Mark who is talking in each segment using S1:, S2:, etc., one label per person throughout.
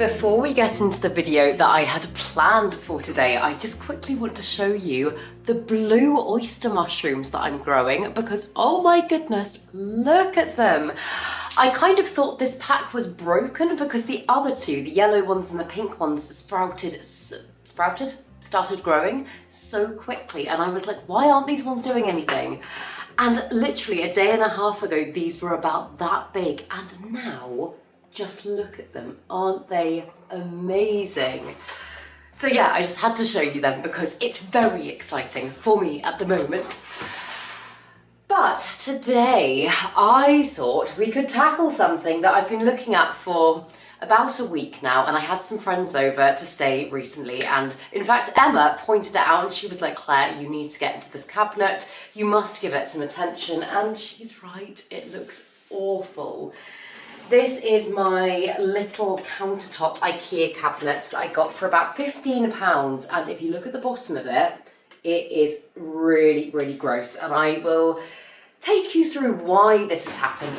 S1: Before we get into the video that I had planned for today, I just quickly want to show you the blue oyster mushrooms that I'm growing because, oh my goodness, look at them. I kind of thought this pack was broken because the other two, the yellow ones and the pink ones, started growing so quickly. And I was like, why aren't these ones doing anything? And literally a day and a half ago, these were about that big. And now, just look at them. Aren't they amazing? So yeah, I just had to show you them because it's very exciting for me at the moment. But today I thought we could tackle something that I've been looking at for about a week now, and I had some friends over to stay recently, and in fact Emma pointed it out and she was like, Claire, you need to get into this cabinet, you must give it some attention, and she's right, it looks awful. This is my little countertop IKEA cabinet that I got for about £15, and if you look at the bottom of it, it is really, really gross, and I will take you through why this has happened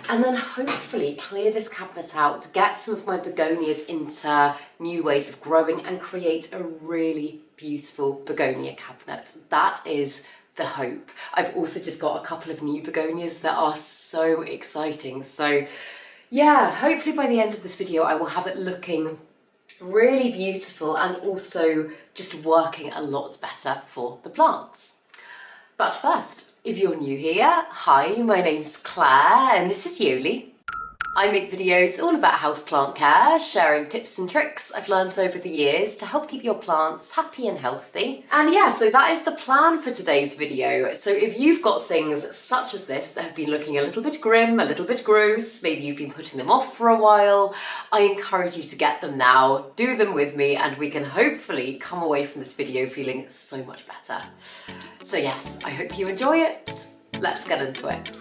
S1: and then hopefully clear this cabinet out, get some of my begonias into new ways of growing and create a really beautiful begonia cabinet. That is the hope. I've also just got a couple of new begonias that are so exciting. So yeah, hopefully by the end of this video I will have it looking really beautiful and also just working a lot better for the plants. But first, if you're new here, hi, my name's Claire and this is Yoli. I make videos all about houseplant care, sharing tips and tricks I've learned over the years to help keep your plants happy and healthy. And yeah, so that is the plan for today's video. So if you've got things such as this that have been looking a little bit grim, a little bit gross, maybe you've been putting them off for a while, I encourage you to get them now, do them with me, and we can hopefully come away from this video feeling so much better. So yes, I hope you enjoy it. Let's get into it.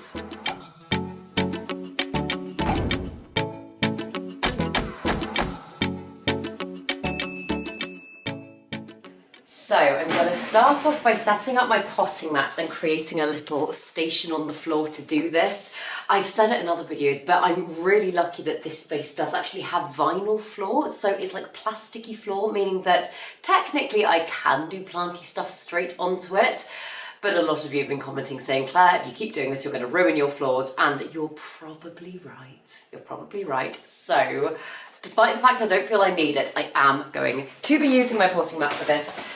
S1: So I'm going to start off by setting up my potting mat and creating a little station on the floor to do this. I've said it in other videos, but I'm really lucky that this space does actually have vinyl floor. So it's like plasticky floor, meaning that technically I can do planty stuff straight onto it. But a lot of you have been commenting saying, Claire, if you keep doing this, you're going to ruin your floors. And you're probably right. You're probably right. So despite the fact I don't feel I need it, I am going to be using my potting mat for this.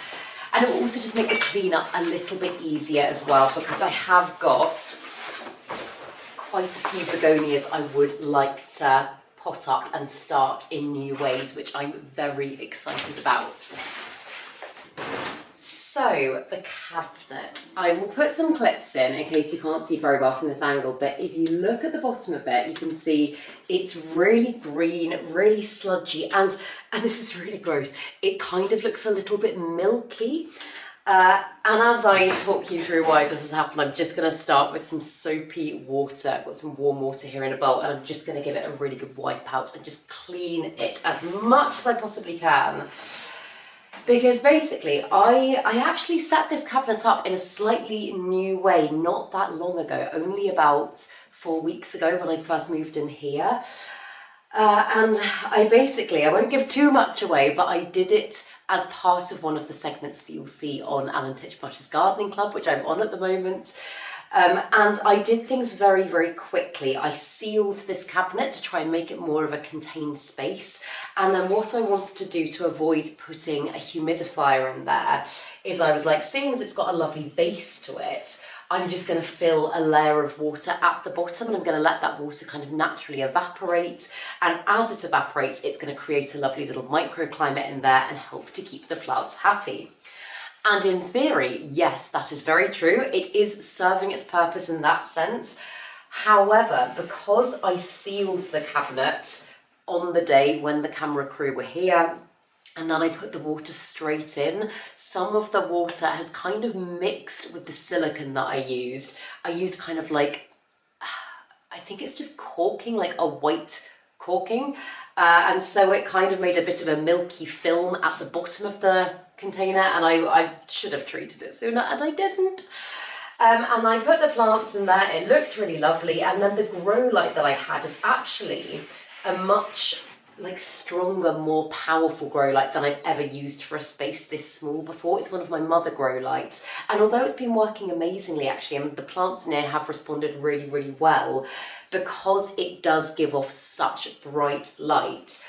S1: And it will also just make the cleanup a little bit easier as well, because I have got quite a few begonias I would like to pot up and start in new ways, which I'm very excited about. So the cabinet, I will put some clips in case you can't see very well from this angle, but if you look at the bottom of it, you can see it's really green, really sludgy, and this is really gross, it kind of looks a little bit milky. And as I talk you through why this has happened, I'm just going to start with some soapy water. I've got some warm water here in a bowl, and I'm just going to give it a really good wipe out and just clean it as much as I possibly can. Because basically, I actually set this cabinet up in a slightly new way not that long ago, only about 4 weeks ago when I first moved in here. And I won't give too much away, but I did it as part of one of the segments that you'll see on Alan Titchmarsh's Gardening Club, which I'm on at the moment. And I did things very, very quickly. I sealed this cabinet to try and make it more of a contained space. And then what I wanted to do to avoid putting a humidifier in there is I was like, seeing as it's got a lovely base to it, I'm just going to fill a layer of water at the bottom, and I'm going to let that water kind of naturally evaporate. And as it evaporates, it's going to create a lovely little microclimate in there and help to keep the plants happy. And in theory, yes, that is very true. It is serving its purpose in that sense. However, because I sealed the cabinet on the day when the camera crew were here, and then I put the water straight in, some of the water has kind of mixed with the silicone that I used. I used kind of like, I think it's just corking, like a white corking. And so it kind of made a bit of a milky film at the bottom of the container, and I should have treated it sooner, and I didn't. And I put the plants in there, it looked really lovely, and then the grow light that I had is actually a much like stronger, more powerful grow light than I've ever used for a space this small before. It's one of my mother grow lights, and although it's been working amazingly actually, and the plants in here have responded really, really well, because it does give off such bright light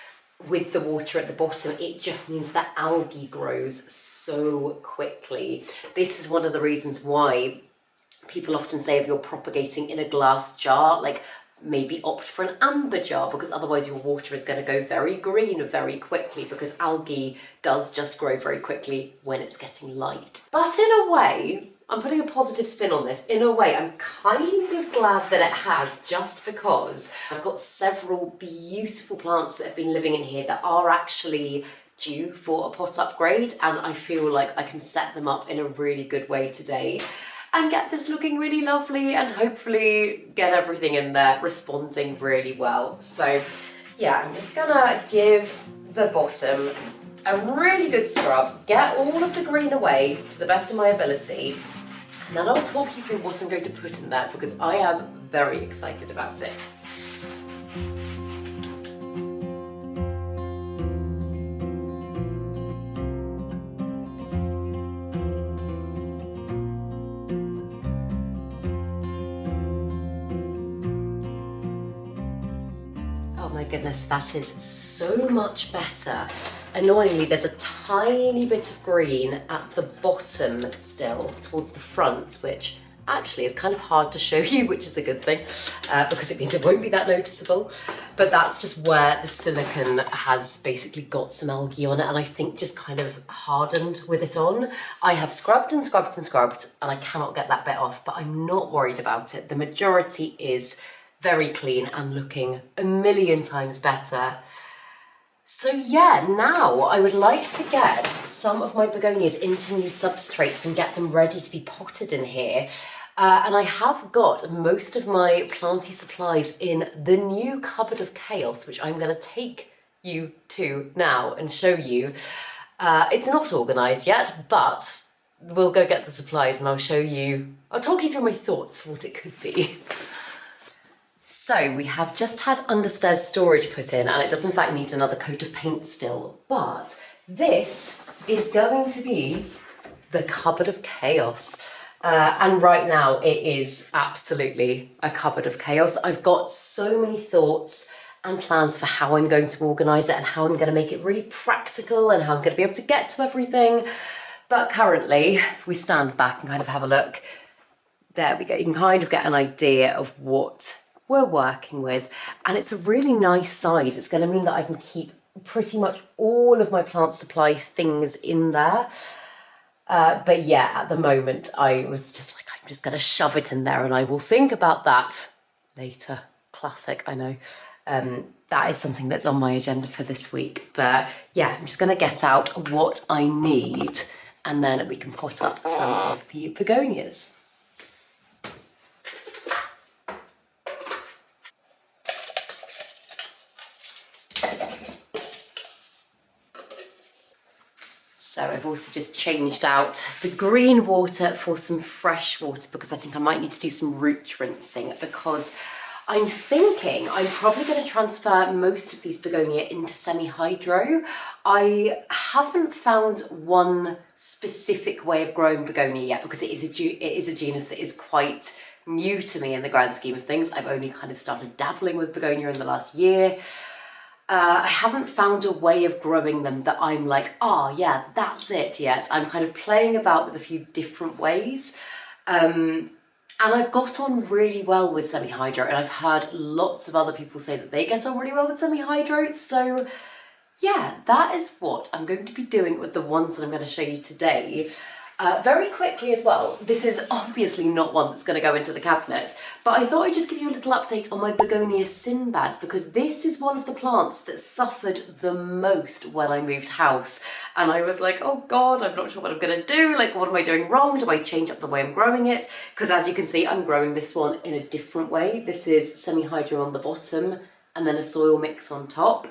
S1: with the water at the bottom, it just means that algae grows so quickly. This is one of the reasons why people often say if you're propagating in a glass jar, like maybe opt for an amber jar, because otherwise your water is going to go very green very quickly, because algae does just grow very quickly when it's getting light. But in a way, I'm putting a positive spin on this. In a way, I'm kind of glad that it has, just because I've got several beautiful plants that have been living in here that are actually due for a pot upgrade, and I feel like I can set them up in a really good way today and get this looking really lovely, and hopefully get everything in there responding really well. So yeah, I'm just gonna give the bottom a really good scrub, get all of the green away to the best of my ability, and then I'll talk you through what I'm going to put in there, because I am very excited about it. Oh my goodness, that is so much better. Annoyingly, there's a tiny bit of green at the bottom still, towards the front, which actually is kind of hard to show you, which is a good thing, because it means it won't be that noticeable. But that's just where the silicone has basically got some algae on it, and I think just kind of hardened with it on. I have scrubbed and scrubbed and scrubbed, and I cannot get that bit off, but I'm not worried about it. The majority is very clean and looking a million times better. So yeah, now I would like to get some of my begonias into new substrates and get them ready to be potted in here. And I have got most of my planty supplies in the new cupboard of chaos, which I'm going to take you to now and show you. It's not organised yet, but we'll go get the supplies and I'll talk you through my thoughts for what it could be. So we have just had understairs storage put in, and it does in fact need another coat of paint still, but this is going to be the cupboard of chaos. And right now it is absolutely a cupboard of chaos. I've got so many thoughts and plans for how I'm going to organise it and how I'm going to make it really practical and how I'm going to be able to get to everything. But currently, if we stand back and kind of have a look, there we go, you can kind of get an idea of what we're working with, and it's a really nice size. It's going to mean that I can keep pretty much all of my plant supply things in there. But yeah, at the moment I was just like, I'm just going to shove it in there and I will think about that later. Classic, I know. That is something that's on my agenda for this week. But yeah, I'm just going to get out what I need and then we can pot up some of the begonias. So I've also just changed out the green water for some fresh water, because I think I might need to do some root rinsing, because I'm thinking I'm probably going to transfer most of these begonia into semi-hydro. I haven't found one specific way of growing begonia yet, because it is a genus that is quite new to me in the grand scheme of things. I've only kind of started dabbling with begonia in the last year. I haven't found a way of growing them that I'm like, oh yeah, that's it yet. I'm kind of playing about with a few different ways. And I've got on really well with semi-hydro, and I've heard lots of other people say that they get on really well with semi-hydro. So yeah, that is what I'm going to be doing with the ones that I'm going to show you today. Very quickly as well, this is obviously not one that's going to go into the cabinet, but I thought I'd just give you a little update on my Begonia Sinbad, because this is one of the plants that suffered the most when I moved house. And I was like, oh God, I'm not sure what I'm going to do. Like, what am I doing wrong? Do I change up the way I'm growing it? Because as you can see, I'm growing this one in a different way. This is semi-hydro on the bottom and then a soil mix on top.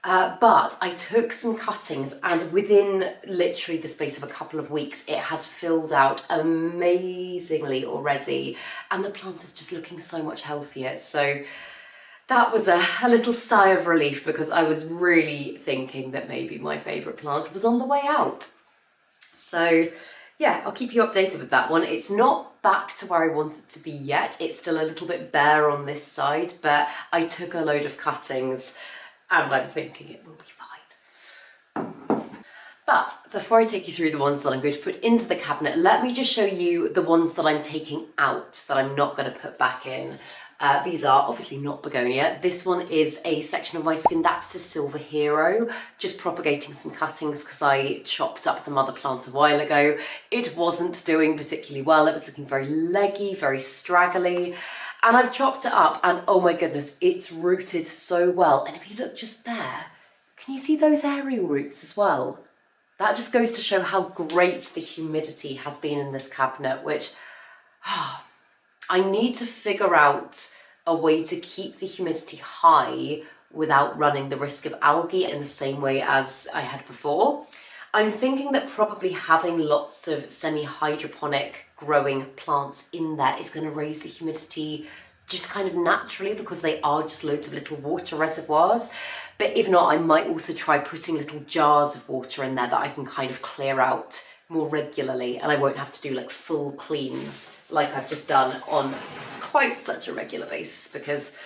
S1: But I took some cuttings, and within literally the space of a couple of weeks, it has filled out amazingly already, and the plant is just looking so much healthier. So That was a little sigh of relief because I was really thinking that maybe my favourite plant was on the way out. So yeah, I'll keep you updated with that one. It's not back to where I want it to be yet. It's still a little bit bare on this side, but I took a load of cuttings and I'm thinking it will be fine. But before I take you through the ones that I'm going to put into the cabinet, let me just show you the ones that I'm taking out that I'm not going to put back in. These are obviously not Begonia. This one is a section of my Scindapsus Silver Hero, just propagating some cuttings because I chopped up the mother plant a while ago. It wasn't doing particularly well. It was looking very leggy, very straggly, and I've chopped it up and oh my goodness, it's rooted so well. And if you look just there, can you see those aerial roots as well? That just goes to show how great the humidity has been in this cabinet, which I need to figure out a way to keep the humidity high without running the risk of algae in the same way as I had before. I'm thinking that probably having lots of semi-hydroponic growing plants in there is going to raise the humidity just kind of naturally because they are just loads of little water reservoirs. But if not, I might also try putting little jars of water in there that I can kind of clear out more regularly, and I won't have to do like full cleans like I've just done on quite such a regular basis because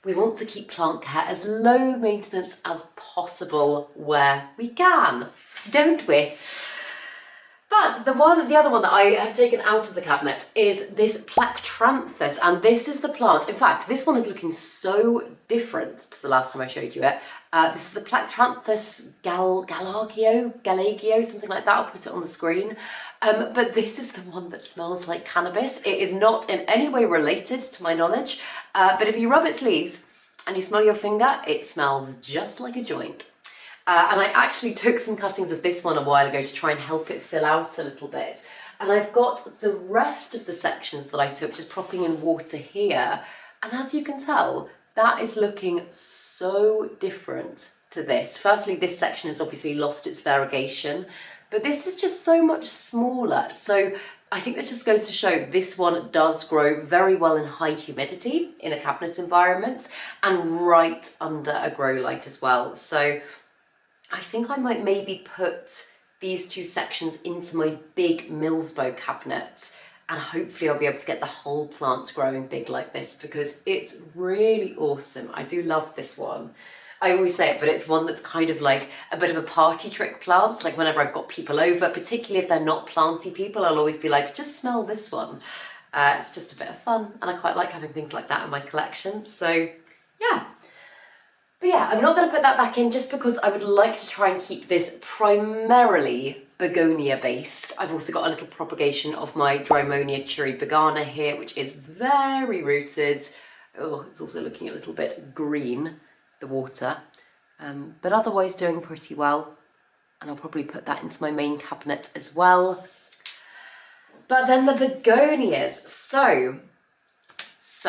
S1: we want to keep plant care as low maintenance as possible where we can, don't we? But the other one that I have taken out of the cabinet is this Plectranthus, and this is the plant. In fact, this one is looking so different to the last time I showed you it. This is the Plectranthus galagio, something like that. I'll put it on the screen. But this is the one that smells like cannabis. It is not in any way related to my knowledge, but if you rub its leaves and you smell your finger, it smells just like a joint. And I actually took some cuttings of this one a while ago to try and help it fill out a little bit. And I've got the rest of the sections that I took just propping in water here. And as you can tell, that is looking so different to this. Firstly, this section has obviously lost its variegation, but this is just so much smaller. So I think that just goes to show this one does grow very well in high humidity in a cabinet environment and right under a grow light as well. So I think I might maybe put these two sections into my big Millsbow cabinet and hopefully I'll be able to get the whole plant growing big like this because it's really awesome. I do love this one. I always say it, but it's one that's kind of like a bit of a party trick plant. Like whenever I've got people over, particularly if they're not planty people, I'll always be like, just smell this one. It's just a bit of fun and I quite like having things like that in my collection. So yeah. But yeah, I'm not going to put that back in just because I would like to try and keep this primarily Begonia based. I've also got a little propagation of my Drimonia cherry begana here, which is very rooted. Oh, it's also looking a little bit green, the water, but otherwise doing pretty well. And I'll probably put that into my main cabinet as well. But then the begonias. So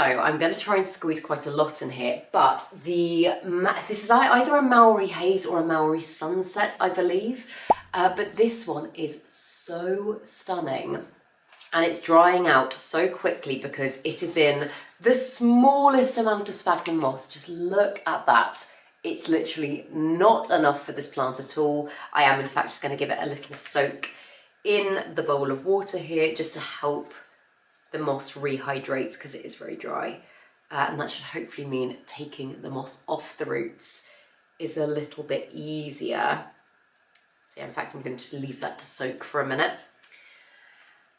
S1: I'm going to try and squeeze quite a lot in here, but this is either a Maori Haze or a Maori Sunset, I believe. But this one is so stunning and it's drying out so quickly because it is in the smallest amount of sphagnum moss. Just look at that. It's literally not enough for this plant at all. I am in fact just going to give it a little soak in the bowl of water here just to help the moss rehydrate because it is very dry. And that should hopefully mean taking the moss off the roots is a little bit easier. So yeah, in fact, I'm going to just leave that to soak for a minute.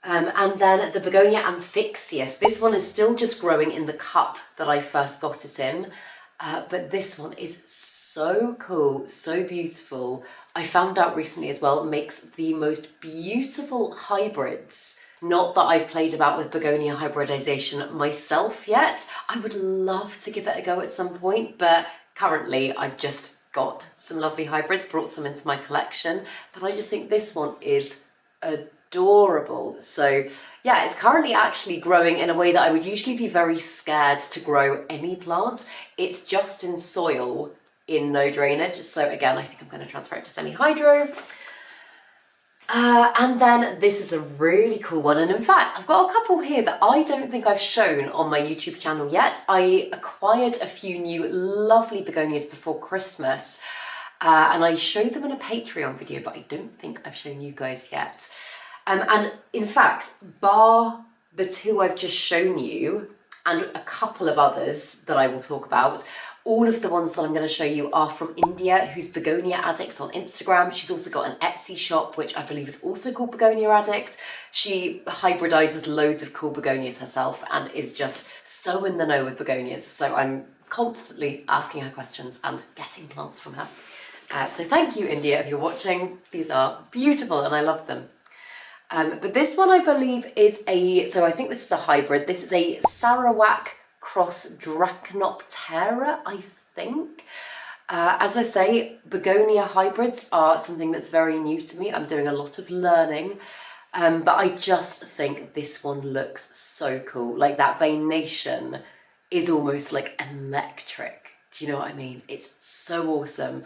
S1: And then the Begonia Amphixius. This one is still just growing in the cup that I first got it in. But this one is so cool, so beautiful. I found out recently as well, it makes the most beautiful hybrids. Not that I've played about with begonia hybridization myself yet. I would love to give it a go at some point, but currently I've just got some lovely hybrids, brought some into my collection, but I just think this one is adorable. So yeah, it's currently actually growing in a way that I would usually be very scared to grow any plant. It's just in soil in no drainage. So again, I think I'm going to transfer it to semi-hydro. And then this is a really cool one, and in fact I've got a couple here that I don't think I've shown on my YouTube channel yet. I acquired a few new lovely begonias before Christmas, and I showed them in a Patreon video, but I don't think I've shown you guys yet. And in fact, bar the two I've just shown you and a couple of others that I will talk about, all of the ones that I'm going to show you are from India, who's Begonia Addict on Instagram. She's also got an Etsy shop, which I believe is also called Begonia Addict. She hybridizes loads of cool begonias herself and is just so in the know with begonias. So I'm constantly asking her questions and getting plants from her. So thank you, India, if you're watching. These are beautiful and I love them. But this one I believe is so I think this is a hybrid. This is a Sarawak cross Drachnoptera, I think. As I say, begonia hybrids are something that's very new to me. I'm doing a lot of learning, but I just think this one looks so cool. Like that veination is almost like electric. Do you know what I mean? It's so awesome.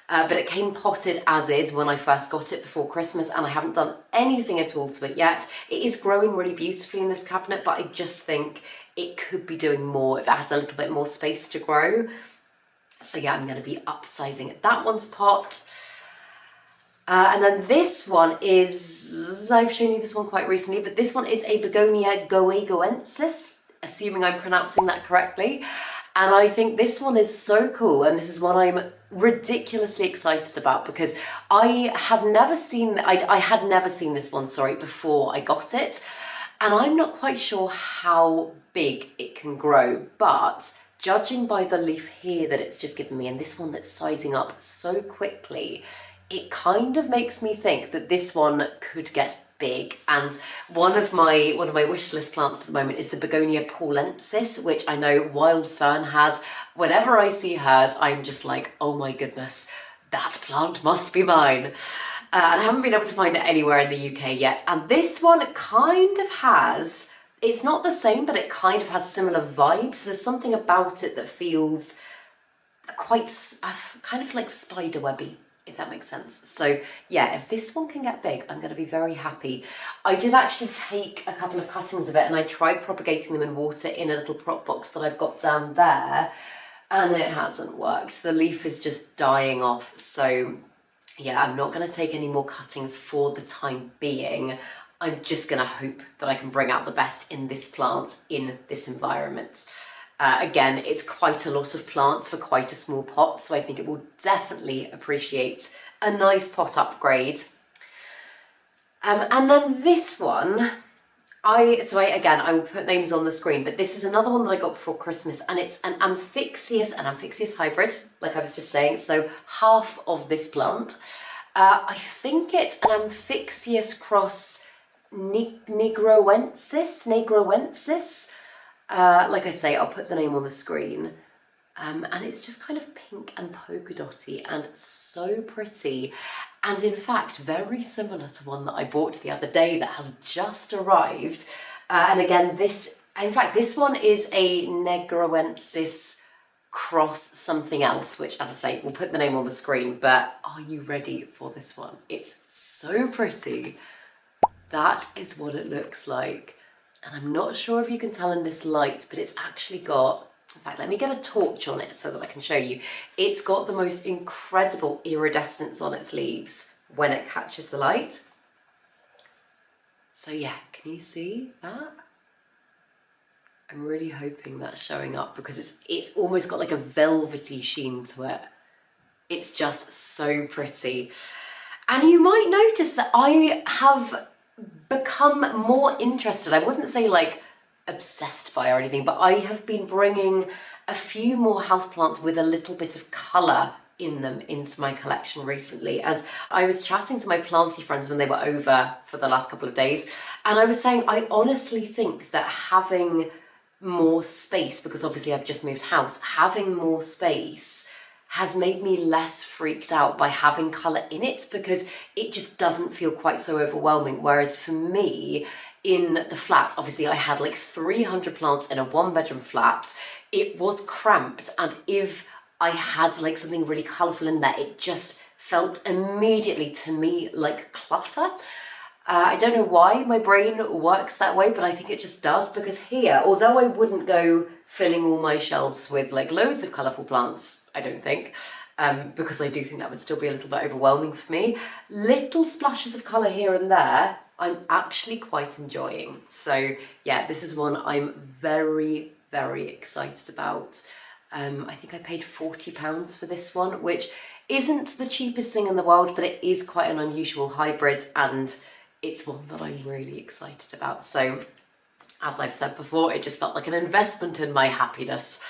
S1: But it came potted as is when I first got it before Christmas, and I haven't done anything at all to it yet. It is growing really beautifully in this cabinet, but I just think it could be doing more if it had a little bit more space to grow. So yeah, I'm going to be upsizing that one's pot. And then this one is, I've shown you this one quite recently, but this one is a Begonia goegoensis, assuming I'm pronouncing that correctly. And I think this one is so cool, and this is one I'm ridiculously excited about because I had never seen this one, sorry, before I got it. And I'm not quite sure how big it can grow, but judging by the leaf here that it's just given me and this one that's sizing up so quickly, it kind of makes me think that this one could get big. And one of my wish list plants at the moment is the Begonia paulensis, which I know Wild Fern has. Whenever I see hers, I'm just like, oh my goodness, that plant must be mine. And I haven't been able to find it anywhere in the UK yet. And this one kind of has, it's not the same, but it kind of has similar vibes. There's something about it that feels quite kind of like spiderwebby, if that makes sense. So yeah, if this one can get big, I'm going to be very happy. I did actually take a couple of cuttings of it and I tried propagating them in water in a little prop box that I've got down there, and it hasn't worked. The leaf is just dying off. So yeah, I'm not going to take any more cuttings for the time being. I'm just going to hope that I can bring out the best in this plant in this environment. Again, it's quite a lot of plants for quite a small pot, so I think it will definitely appreciate a nice pot upgrade. And then this one, I will put names on the screen, but this is another one that I got before Christmas, and it's an Amphixius hybrid, like I was just saying, so half of this plant. I think it's an Amphixius cross nigroensis. Like I say, I'll put the name on the screen. And it's just kind of pink and polka dotty and so pretty. And in fact, very similar to one that I bought the other day that has just arrived. And again, this one is a Negroensis cross something else, which, as I say, we'll put the name on the screen. But are you ready for this one? It's so pretty. That is what it looks like. And I'm not sure if you can tell in this light, but it's actually got, in fact, let me get a torch on it so that I can show you. It's got the most incredible iridescence on its leaves when it catches the light. So yeah, can you see that? I'm really hoping that's showing up because it's almost got like a velvety sheen to it. It's just so pretty. And you might notice that I have become more interested, I wouldn't say like obsessed by or anything, but I have been bringing a few more houseplants with a little bit of colour in them into my collection recently. And I was chatting to my planty friends when they were over for the last couple of days, and I was saying I honestly think that having more space, because obviously I've just moved house, having more space has made me less freaked out by having colour in it, because it just doesn't feel quite so overwhelming. Whereas for me, in the flat, obviously I had like 300 plants in a 1-bedroom flat. It was cramped, and if I had like something really colourful in there, it just felt immediately to me like clutter. I don't know why my brain works that way, but I think it just does, because here, although I wouldn't go filling all my shelves with like loads of colourful plants, I don't think, because I do think that would still be a little bit overwhelming for me, little splashes of colour here and there, I'm actually quite enjoying. So yeah, this is one I'm very, very excited about. I think I paid £40 for this one, which isn't the cheapest thing in the world, but it is quite an unusual hybrid, and it's one that I'm really excited about. So as I've said before, it just felt like an investment in my happiness.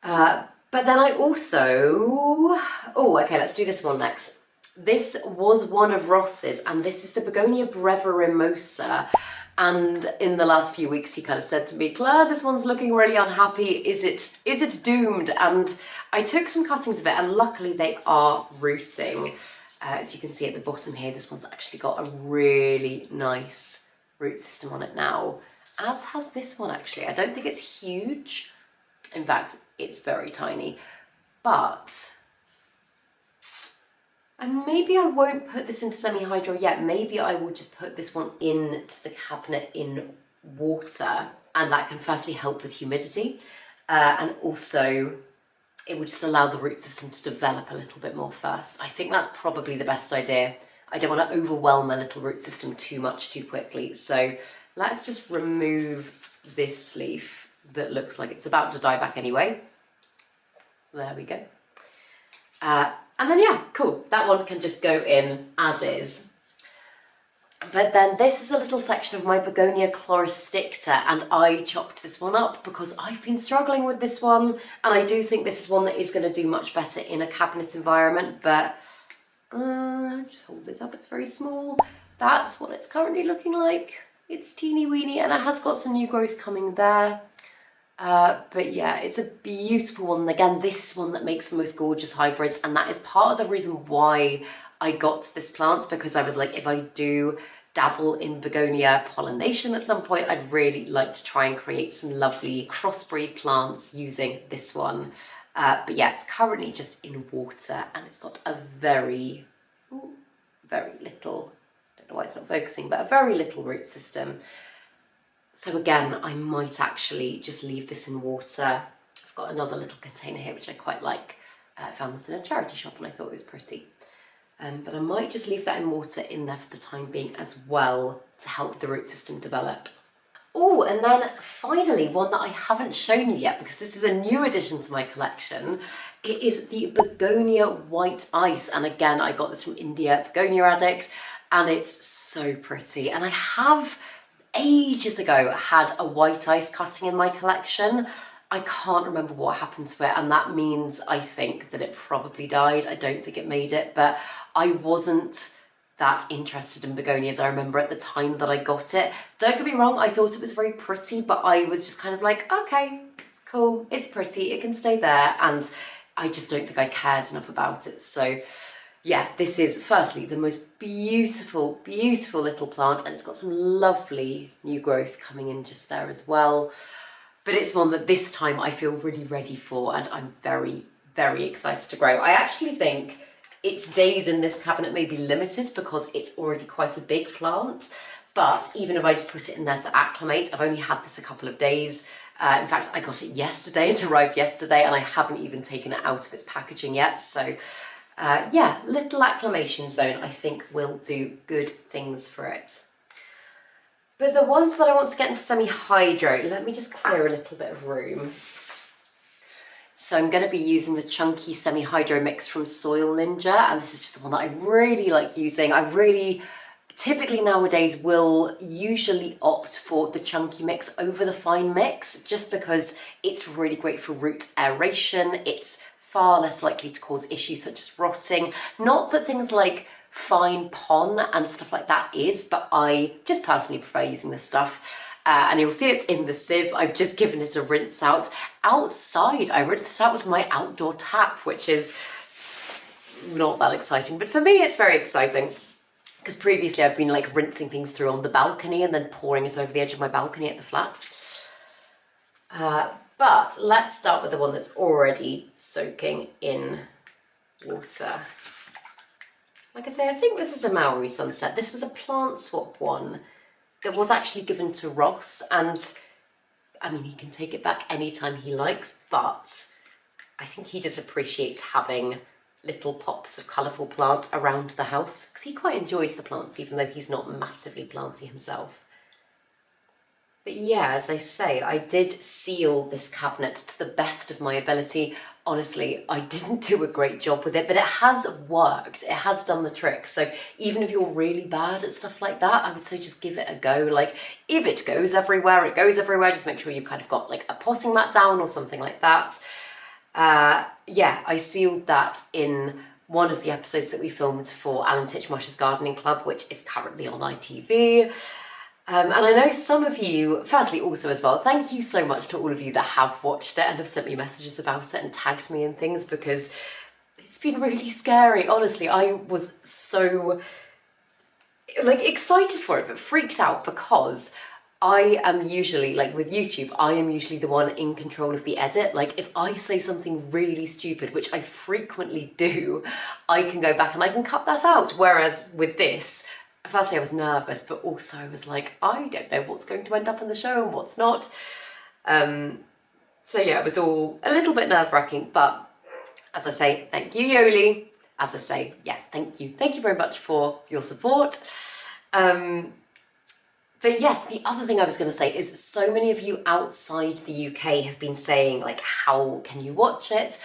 S1: But then I also, okay, let's do this one next. This was one of Ross's, and this is the Begonia breviremosa. And in the last few weeks, he kind of said to me, Claire, this one's looking really unhappy. Is it doomed? And I took some cuttings of it, and luckily they are rooting. As you can see at the bottom here, this one's actually got a really nice root system on it now, as has this one actually. I don't think it's huge. In fact, it's very tiny, but and maybe I won't put this into semi-hydro yet. Maybe I will just put this one into the cabinet in water, and that can firstly help with humidity, and also it would just allow the root system to develop a little bit more first. I think that's probably the best idea. I don't want to overwhelm a little root system too much too quickly. So let's just remove this leaf that looks like it's about to die back anyway. There we go. And then yeah, cool. That one can just go in as is. But then this is a little section of my Begonia chloristicta, and I chopped this one up because I've been struggling with this one, and I do think this is one that is going to do much better in a cabinet environment, but just hold it up, it's very small. That's what it's currently looking like. It's teeny weeny, and it has got some new growth coming there. But yeah, it's a beautiful one. Again, this is one that makes the most gorgeous hybrids, and that is part of the reason why I got this plant, because I was like, if I do dabble in begonia pollination at some point, I'd really like to try and create some lovely crossbreed plants using this one. But yeah, it's currently just in water, and it's got a very little, I don't know why it's not focusing, but a very little root system. So again, I might actually just leave this in water. I've got another little container here, which I quite like. I found this in a charity shop and I thought it was pretty. But I might just leave that in water in there for the time being as well, to help the root system develop. Oh, and then finally, one that I haven't shown you yet, because this is a new addition to my collection. It is the Begonia White Ice. And again, I got this from India Begonia Addicts, and it's so pretty. And I have ages ago had a white ice cutting in my collection. I can't remember what happened to it, and that means I think that it probably died. I don't think it made it, but I wasn't that interested in begonias, I remember, at the time that I got it. Don't get me wrong, I thought it was very pretty, but I was just kind of like, okay, cool, it's pretty, it can stay there, and I just don't think I cared enough about it. So yeah, this is firstly the most beautiful, beautiful little plant, and it's got some lovely new growth coming in just there as well. But it's one that this time I feel really ready for, and I'm very, very excited to grow. I actually think its days in this cabinet may be limited because it's already quite a big plant. But even if I just put it in there to acclimate, I've only had this a couple of days. In fact, I got it yesterday, it arrived yesterday, and I haven't even taken it out of its packaging yet. So yeah, little acclimation zone, I think will do good things for it. But the ones that I want to get into semi-hydro, let me just clear a little bit of room. So I'm going to be using the chunky semi-hydro mix from Soil Ninja, and this is just the one that I really like using. I really typically nowadays will usually opt for the chunky mix over the fine mix, just because it's really great for root aeration. It's far less likely to cause issues such as rotting. Not that things like fine pon and stuff like that is, but I just personally prefer using this stuff. And you'll see it's in the sieve. I've just given it a rinse out. Outside, I rinsed it out with my outdoor tap, which is not that exciting, but for me it's very exciting. Because previously I've been like rinsing things through on the balcony and then pouring it over the edge of my balcony at the flat. But let's start with the one that's already soaking in water. Like I say, I think this is a Maori sunset. This was a plant swap one that was actually given to Ross, and I mean, he can take it back anytime he likes, but I think he just appreciates having little pops of colourful plant around the house, because he quite enjoys the plants, even though he's not massively planty himself. But yeah, as I say, I did seal this cabinet to the best of my ability. Honestly, I didn't do a great job with it, but it has worked. It has done the trick. So even if you're really bad at stuff like that, I would say just give it a go. Like, if it goes everywhere, it goes everywhere. Just make sure you've kind of got like a potting mat down or something like that. Yeah, I sealed that in one of the episodes that we filmed for Alan Titchmarsh's Gardening Club, which is currently on ITV. And I know some of you, firstly also as well, thank you so much to all of you that have watched it and have sent me messages about it and tagged me and things, because it's been really scary. Honestly, I was so like excited for it, but freaked out, because I am usually, like with YouTube, I am usually the one in control of the edit. Like if I say something really stupid, which I frequently do, I can go back and I can cut that out. Whereas with this, firstly, I was nervous, but also I was like, I don't know what's going to end up in the show and what's not. So yeah, it was all a little bit nerve-wracking, but as I say, thank you, Yoli. As I say, yeah, thank you. Thank you very much for your support. But yes, the other thing I was going to say is so many of you outside the UK have been saying, like, how can you watch it?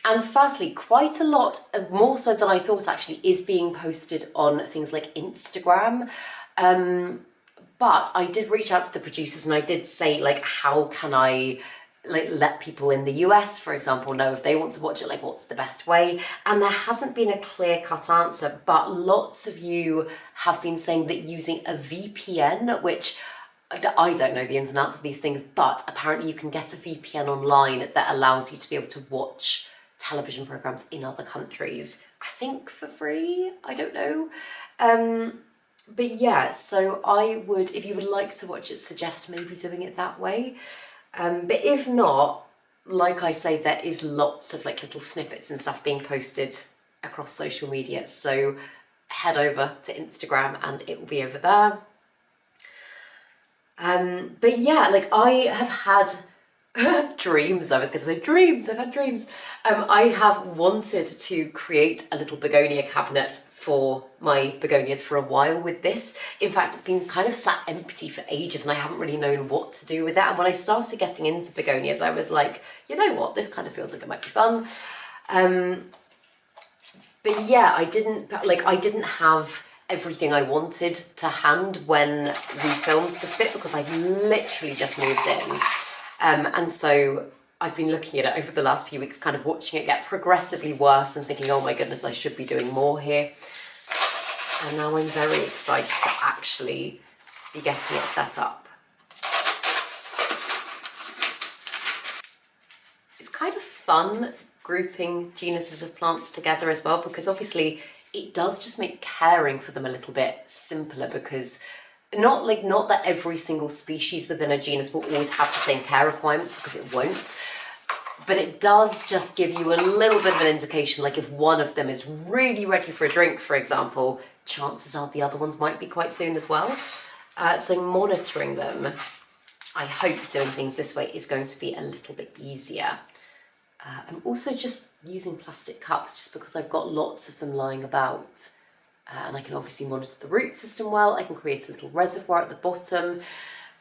S1: And firstly, quite a lot, more so than I thought actually, is being posted on things like Instagram. But I did reach out to the producers and I did say, like, how can I like let people in the US, for example, know if they want to watch it, like what's the best way? And there hasn't been a clear-cut answer, but lots of you have been saying that using a VPN, which I don't know the ins and outs of these things, but apparently you can get a VPN online that allows you to be able to watch television programs in other countries, I think for free, I don't know. But yeah, so I would, if you would like to watch it, suggest maybe doing it that way. But if not, like I say, there is lots of like little snippets and stuff being posted across social media. So head over to Instagram and it will be over there. But yeah, like I have had dreams, I was going to say dreams, I've had dreams. I have wanted to create a little begonia cabinet for my begonias for a while with this. In fact, it's been kind of sat empty for ages and I haven't really known what to do with it. And when I started getting into begonias, I was like, you know what, this kind of feels like it might be fun. But yeah, I didn't have everything I wanted to hand when we filmed this bit because I literally just moved in. And so I've been looking at it over the last few weeks, kind of watching it get progressively worse and thinking, oh my goodness, I should be doing more here. And now I'm very excited to actually be getting it set up. It's kind of fun grouping genuses of plants together as well, because obviously it does just make caring for them a little bit simpler, because not that every single species within a genus will always have the same care requirements, because it won't. But it does just give you a little bit of an indication, like if one of them is really ready for a drink, for example, chances are the other ones might be quite soon as well. So monitoring them, I hope doing things this way is going to be a little bit easier. I'm also just using plastic cups just because I've got lots of them lying about. And I can obviously monitor the root system well. I can create a little reservoir at the bottom.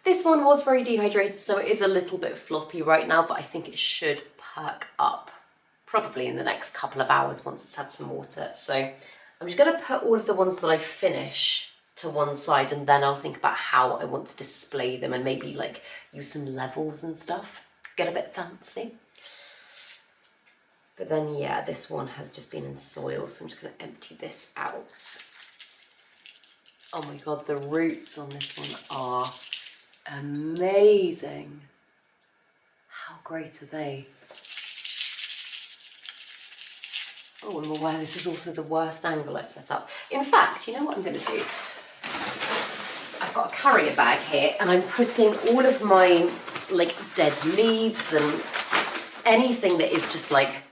S1: This one was very dehydrated, so it is a little bit floppy right now, but I think it should perk up probably in the next couple of hours once it's had some water. So I'm just going to put all of the ones that I finish to one side, and then I'll think about how I want to display them and maybe like use some levels and stuff, get a bit fancy. But then, yeah, this one has just been in soil, so I'm just going to empty this out. Oh my God, the roots on this one are amazing. How great are they? Oh, I'm aware this is also the worst angle I've set up. In fact, you know what I'm going to do? I've got a carrier bag here, and I'm putting all of my like dead leaves and anything that is just like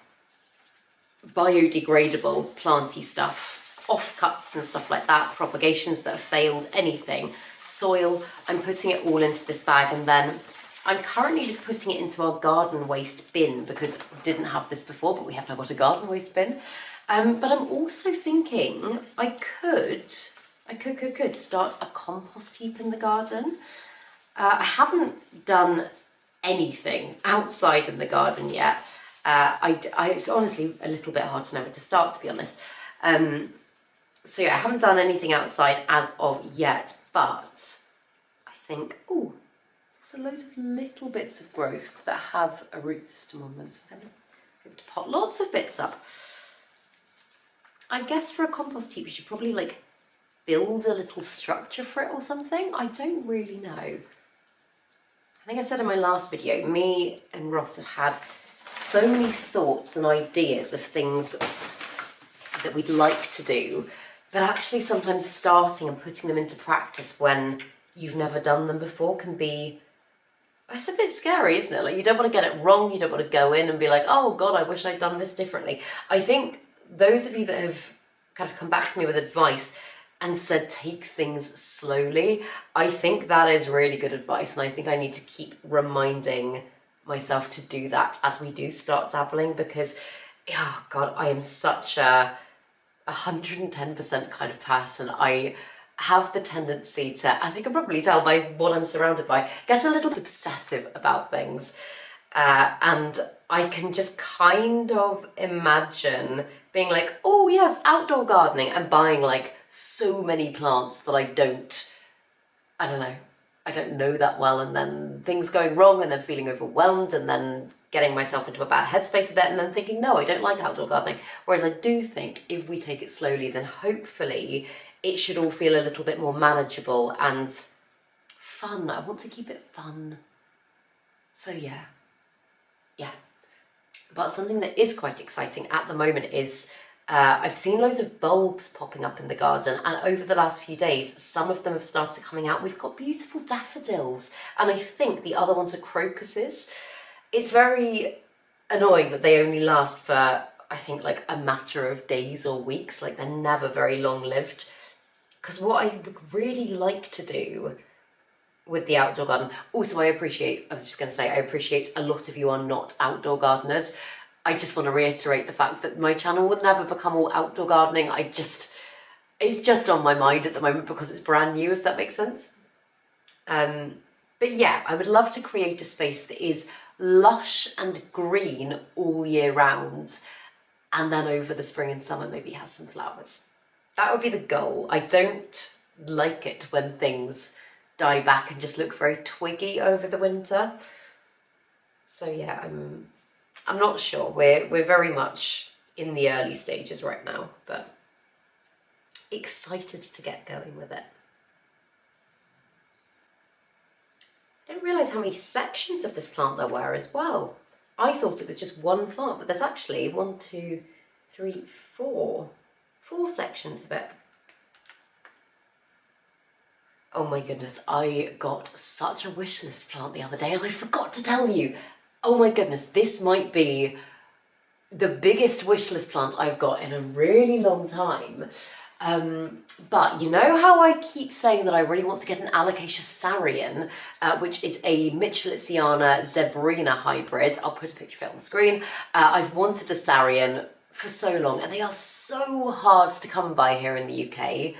S1: biodegradable planty stuff, offcuts and stuff like that, propagations that have failed, anything, soil. I'm putting it all into this bag, and then I'm currently just putting it into our garden waste bin because we didn't have this before, but we have now got a garden waste bin. But I'm also thinking I could start a compost heap in the garden. I haven't done anything outside in the garden yet. It's honestly a little bit hard to know where to start, to be honest. So yeah, I haven't done anything outside as of yet, but I think, oh, there's also loads of little bits of growth that have a root system on them, so I'm going to be able to pot lots of bits up. I guess for a compost heap, you should probably like build a little structure for it or something. I don't really know. I think I said in my last video, me and Ross have had so many thoughts and ideas of things that we'd like to do, but actually sometimes starting and putting them into practice when you've never done them before can be, it's a bit scary, isn't it? Like, you don't want to get it wrong, you don't want to go in and be like, oh God, I wish I'd done this differently. I think those of you that have kind of come back to me with advice and said take things slowly, I think that is really good advice, and I think I need to keep reminding myself to do that as we do start dabbling, because, oh God, I am such a 110% kind of person. I have the tendency to, as you can probably tell by what I'm surrounded by, get a little bit obsessive about things. And I can just kind of imagine being like, oh yes, outdoor gardening, and buying like so many plants that I don't know that well, and then things going wrong, and then feeling overwhelmed, and then getting myself into a bad headspace with it, and then thinking, no, I don't like outdoor gardening. Whereas I do think if we take it slowly, then hopefully it should all feel a little bit more manageable and fun. I want to keep it fun. So yeah. But something that is quite exciting at the moment is I've seen loads of bulbs popping up in the garden, and over the last few days, some of them have started coming out. We've got beautiful daffodils, and I think the other ones are crocuses. It's very annoying that they only last for, I think, like a matter of days or weeks. Like, they're never very long lived. Because what I would really like to do with the outdoor garden, also I appreciate a lot of you are not outdoor gardeners. I just want to reiterate the fact that my channel would never become all outdoor gardening. It's just on my mind at the moment because it's brand new, if that makes sense. But yeah, I would love to create a space that is lush and green all year round, and then over the spring and summer maybe has some flowers. That would be the goal. I don't like it when things die back and just look very twiggy over the winter. So yeah, I'm not sure. We're very much in the early stages right now, but excited to get going with it. I didn't realise how many sections of this plant there were as well. I thought it was just one plant, but there's actually 1, 2, 3, 4 sections of it. Oh my goodness, I got such a wish list plant the other day and I forgot to tell you. Oh my goodness, this might be the biggest wish list plant I've got in a really long time. But you know how I keep saying that I really want to get an Alocasia Sarian, which is a Mitchellitziana zebrina hybrid. I'll put a picture of it on the screen. I've wanted a Sarian for so long, and they are so hard to come by here in the UK.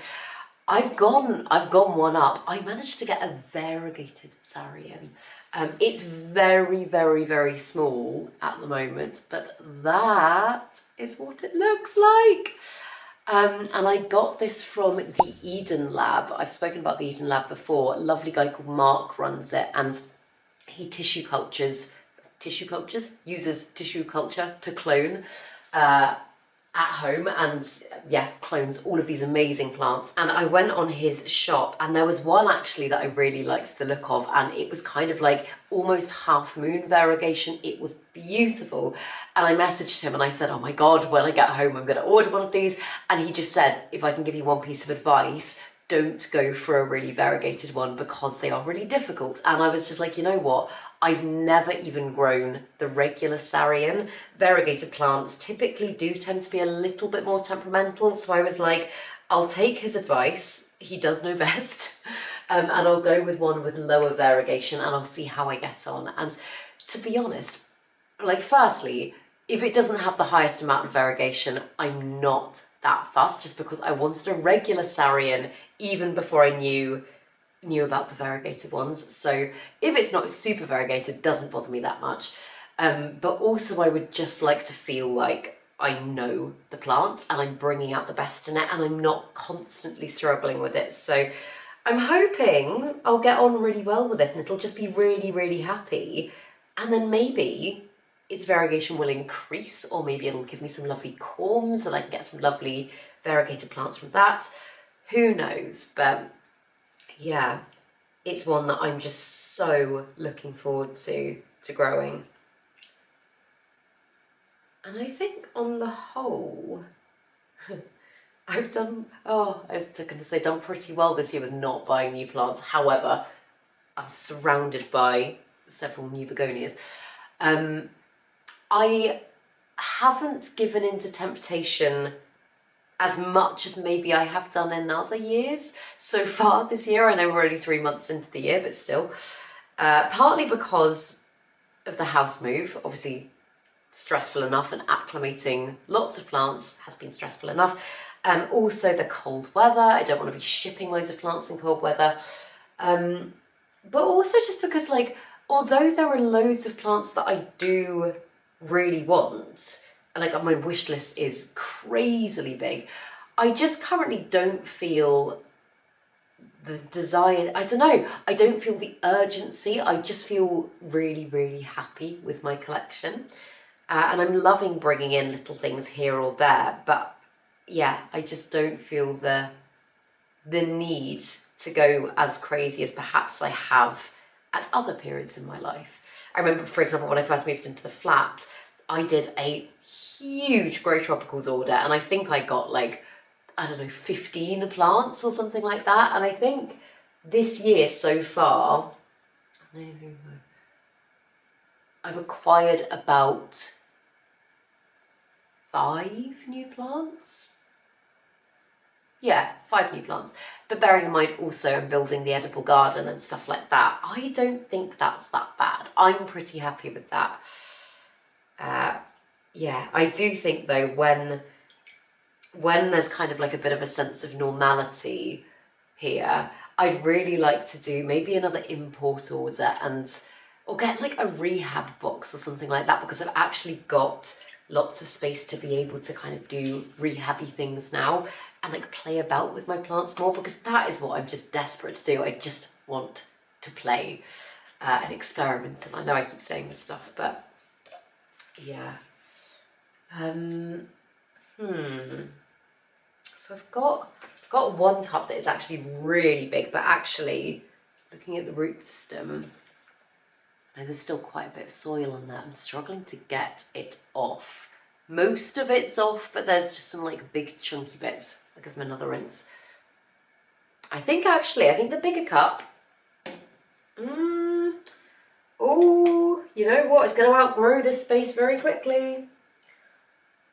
S1: I've gone one up. I managed to get a variegated Sarian. It's very, very, very small at the moment, but that is what it looks like. And I got this from the Eden Lab. I've spoken about the Eden Lab before. A lovely guy called Mark runs it, and he uses tissue culture to clone at home, and yeah, clones all of these amazing plants. And I went on his shop, and there was one actually that I really liked the look of, and it was kind of like almost half moon variegation. It was beautiful, and I messaged him and I said, oh my god, when I get home I'm going to order one of these. And he just said, if I can give you one piece of advice, don't go for a really variegated one because they are really difficult. And I was just like, you know what? I've never even grown the regular Sarian. Variegated plants typically do tend to be a little bit more temperamental. So I was like, I'll take his advice. He does know best. And I'll go with one with lower variegation and I'll see how I get on. And to be honest, like firstly, if it doesn't have the highest amount of variegation, I'm not that fussed, just because I wanted a regular Sarian even before I knew about the variegated ones. So if it's not super variegated, it doesn't bother me that much. But also I would just like to feel like I know the plant and I'm bringing out the best in it and I'm not constantly struggling with it. So I'm hoping I'll get on really well with it and it'll just be really, really happy. And then maybe its variegation will increase, or maybe it'll give me some lovely corms and I can get some lovely variegated plants from that. Who knows? But yeah, it's one that I'm just so looking forward to growing. And I think on the whole, I've done, I was going to say done pretty well this year with not buying new plants. However, I'm surrounded by several new begonias. I haven't given in to temptation as much as maybe I have done in other years so far this year. I know we're only 3 months into the year, but still. Partly because of the house move, obviously stressful enough, and acclimating lots of plants has been stressful enough. Also the cold weather, I don't want to be shipping loads of plants in cold weather. But also just because, like, although there are loads of plants that I do really want, and like my wish list is crazily big, I just currently don't feel the desire, I don't know, I don't feel the urgency. I just feel really, really happy with my collection. And I'm loving bringing in little things here or there, but yeah, I just don't feel the need to go as crazy as perhaps I have at other periods in my life. I remember, for example, when I first moved into the flat, I did a huge Grow Tropicals order, and I think I got like, I don't know, 15 plants or something like that. And I think this year so far, I've acquired about 5 new plants. Yeah, 5 new plants. But bearing in mind also I'm building the edible garden and stuff like that, I don't think that's that bad. I'm pretty happy with that. Yeah, I do think though when there's kind of like a bit of a sense of normality here, I'd really like to do maybe another import order or get like a rehab box or something like that, because I've actually got lots of space to be able to kind of do rehabby things now and like play about with my plants more, because that is what I'm just desperate to do. I just want to play and experiment, and I know I keep saying this stuff, but yeah. So I've got one cup that is actually really big, but actually looking at the root system, there's still quite a bit of soil on there. I'm struggling to get it off. Most of it's off, but there's just some like big chunky bits. I'll give them another rinse. I think the bigger cup, oh, you know what? It's going to outgrow this space very quickly.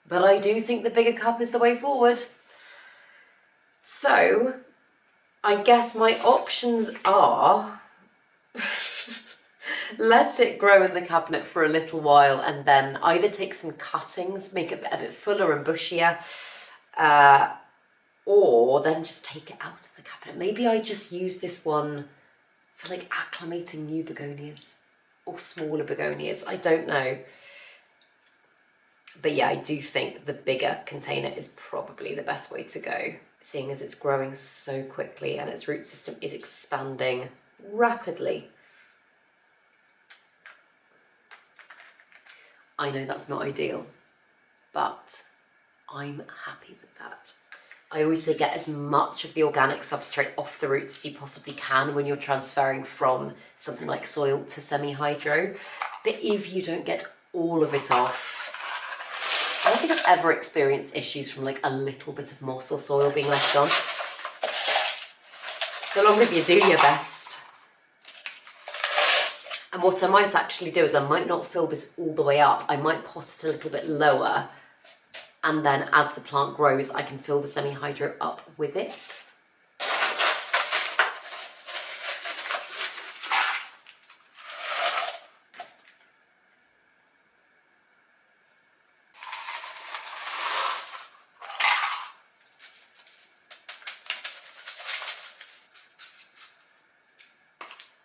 S1: But I do think the bigger cup is the way forward. So I guess my options are let it grow in the cabinet for a little while and then either take some cuttings, make it a bit fuller and bushier, or then just take it out of the cabinet. Maybe I just use this one for like acclimating new begonias or smaller begonias. I don't know. But yeah, I do think the bigger container is probably the best way to go, seeing as it's growing so quickly and its root system is expanding rapidly. I know that's not ideal, but I'm happy with that. I always say get as much of the organic substrate off the roots as you possibly can when you're transferring from something like soil to semi-hydro. But if you don't get all of it off, I don't think I've ever experienced issues from like a little bit of moss or soil being left on. so long as you do your best. And what I might actually do is I might not fill this all the way up. I might pot it a little bit lower, and then as the plant grows, I can fill the semi-hydro up with it.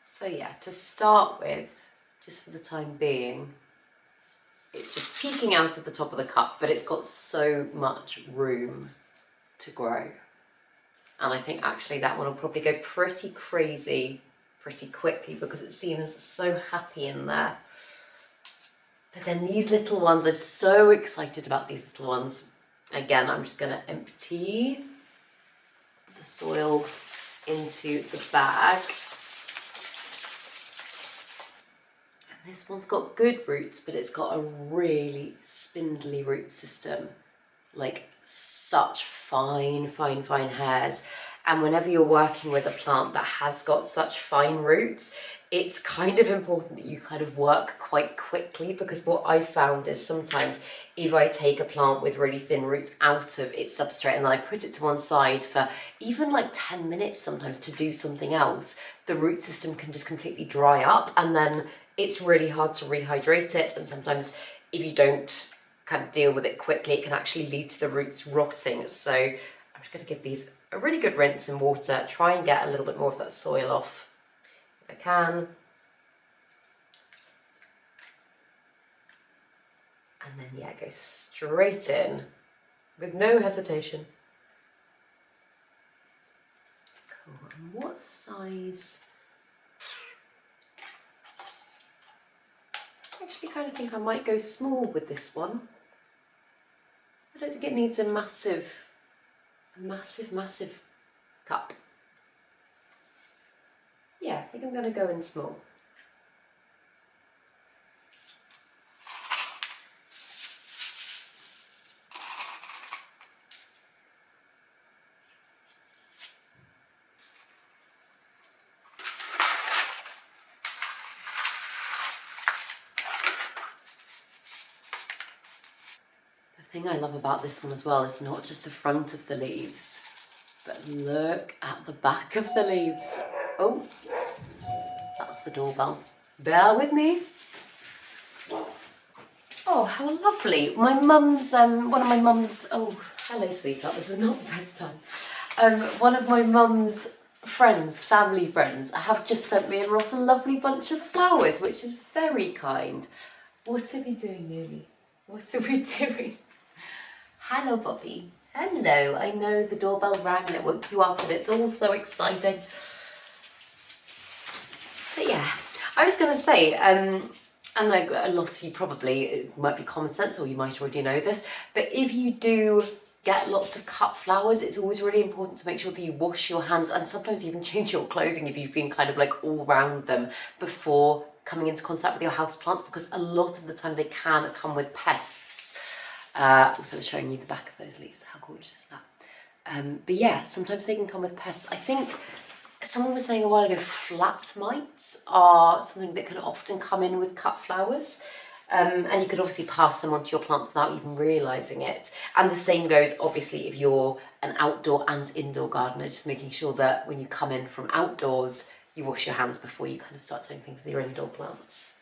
S1: So yeah, to start with, just for the time being, it's just peeking out of the top of the cup, but it's got so much room to grow. And I think actually that one will probably go pretty crazy pretty quickly because it seems so happy in there. But then these little ones, I'm so excited about these little ones. Again, I'm just gonna empty the soil into the bag. This one's got good roots, but it's got a really spindly root system, like such fine hairs. And whenever you're working with a plant that has got such fine roots, it's kind of important that you kind of work quite quickly, because what I found is sometimes if I take a plant with really thin roots out of its substrate and then I put it to one side for even like 10 minutes sometimes to do something else, the root system can just completely dry up, and then it's really hard to rehydrate it, and sometimes if you don't kind of deal with it quickly, it can actually lead to the roots rotting. So I'm just going to give these a really good rinse in water, try and get a little bit more of that soil off if I can. And then yeah, go straight in with no hesitation. Cool, and what size? I actually kind of think I might go small with this one. I don't think it needs a massive cup. Yeah, I think I'm going to go in small. The thing I love about this one as well is not just the front of the leaves, but look at the back of the leaves. Oh, that's the doorbell. Bear with me. Oh, how lovely. My mum's, one of my mum's, oh, hello sweetheart, this is not the best time. One of my mum's friends, family friends, have just sent me across a lovely bunch of flowers, which is very kind. What are we doing, Lily? What are we doing? Hello, Bobby. Hello. I know the doorbell rang and it woke you up and it's all so exciting. But yeah, I was going to say, and like a lot of you probably, it might be common sense or you might already know this, but if you do get lots of cut flowers, it's always really important to make sure that you wash your hands and sometimes even change your clothing if you've been kind of like all around them before coming into contact with your houseplants, because a lot of the time they can come with pests. Also showing you the back of those leaves, how gorgeous is that? But yeah, sometimes they can come with pests. I think someone was saying a while ago, flat mites are something that can often come in with cut flowers. And you could obviously pass them onto your plants without even realising it. And the same goes obviously if you're an outdoor and indoor gardener, just making sure that when you come in from outdoors, you wash your hands before you kind of start doing things with your indoor plants.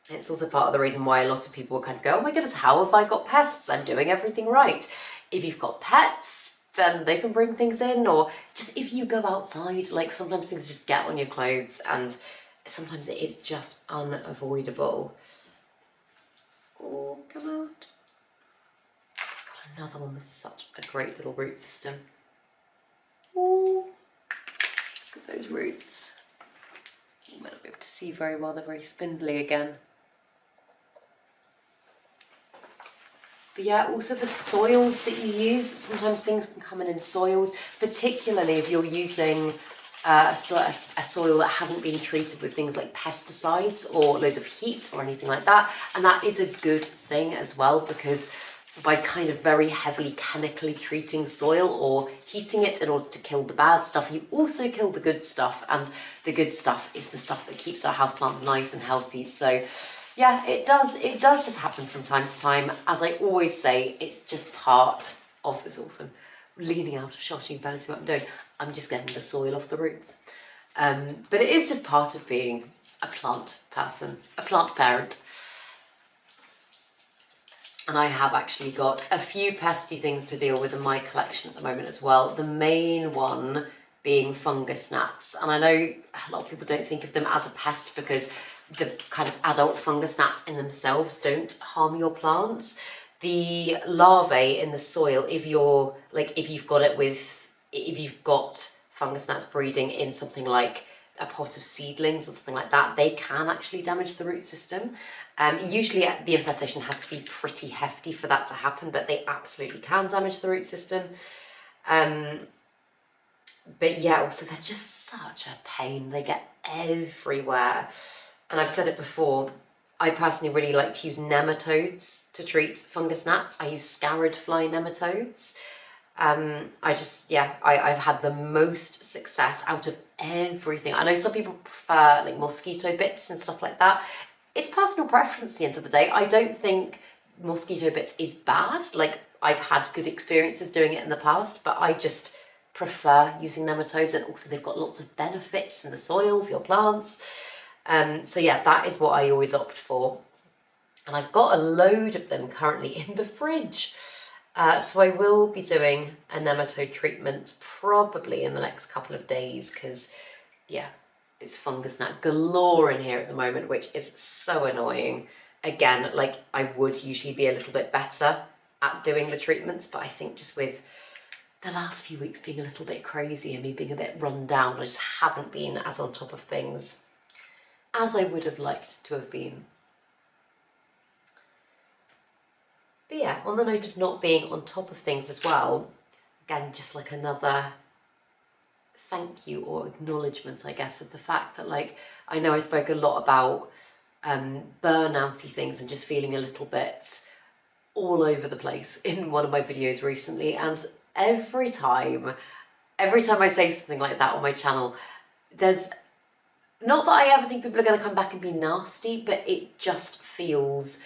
S1: It's also part of the reason why a lot of people will kind of go, oh my goodness, how have I got pests? I'm doing everything right. If you've got pets, then they can bring things in, or just if you go outside, like sometimes things just get on your clothes and sometimes it is just unavoidable. Oh, come out. Got another one with such a great little root system. Oh, look at those roots. You might not be able to see very well, they're very spindly again. But yeah, also the soils that you use, sometimes things can come in soils, particularly if you're using a soil that hasn't been treated with things like pesticides or loads of heat or anything like that. And that is a good thing as well, because by kind of very heavily chemically treating soil or heating it in order to kill the bad stuff, you also kill the good stuff, and the good stuff is the stuff that keeps our houseplants nice and healthy. So yeah, it does just happen from time to time. As I always say, it's just part of this. Also leaning out of shot, you can barely see what I'm doing. I'm just getting the soil off the roots. But it is just part of being a plant person, a plant parent. And I have actually got a few pesty things to deal with in my collection at the moment as well. The main one being fungus gnats. And I know a lot of people don't think of them as a pest because the kind of adult fungus gnats in themselves don't harm your plants. The larvae in the soil, if you've got fungus gnats breeding in something like a pot of seedlings or something like that, they can actually damage the root system. Usually the infestation has to be pretty hefty for that to happen, but they absolutely can damage the root system. But yeah, also they're just such a pain. They get everywhere. And I've said it before, I personally really like to use nematodes to treat fungus gnats. I use scarab fly nematodes. I've had the most success out of everything. I know some people prefer like mosquito bits and stuff like that. It's personal preference at the end of the day. I don't think mosquito bits is bad. Like, I've had good experiences doing it in the past, but I just prefer using nematodes, and also they've got lots of benefits in the soil for your plants. So yeah, that is what I always opt for. And I've got a load of them currently in the fridge. So I will be doing a nematode treatment probably in the next couple of days because, yeah, it's fungus gnat galore in here at the moment, which is so annoying. Again, like, I would usually be a little bit better at doing the treatments, but I think just with the last few weeks being a little bit crazy and me being a bit run down, I just haven't been as on top of things as I would have liked to have been. But yeah, on the note of not being on top of things as well, again, just like another thank you or acknowledgement, I guess, of the fact that, like, I know I spoke a lot about burnouty things and just feeling a little bit all over the place in one of my videos recently, and every time I say something like that on my channel, there's not that I ever think people are going to come back and be nasty, but it just feels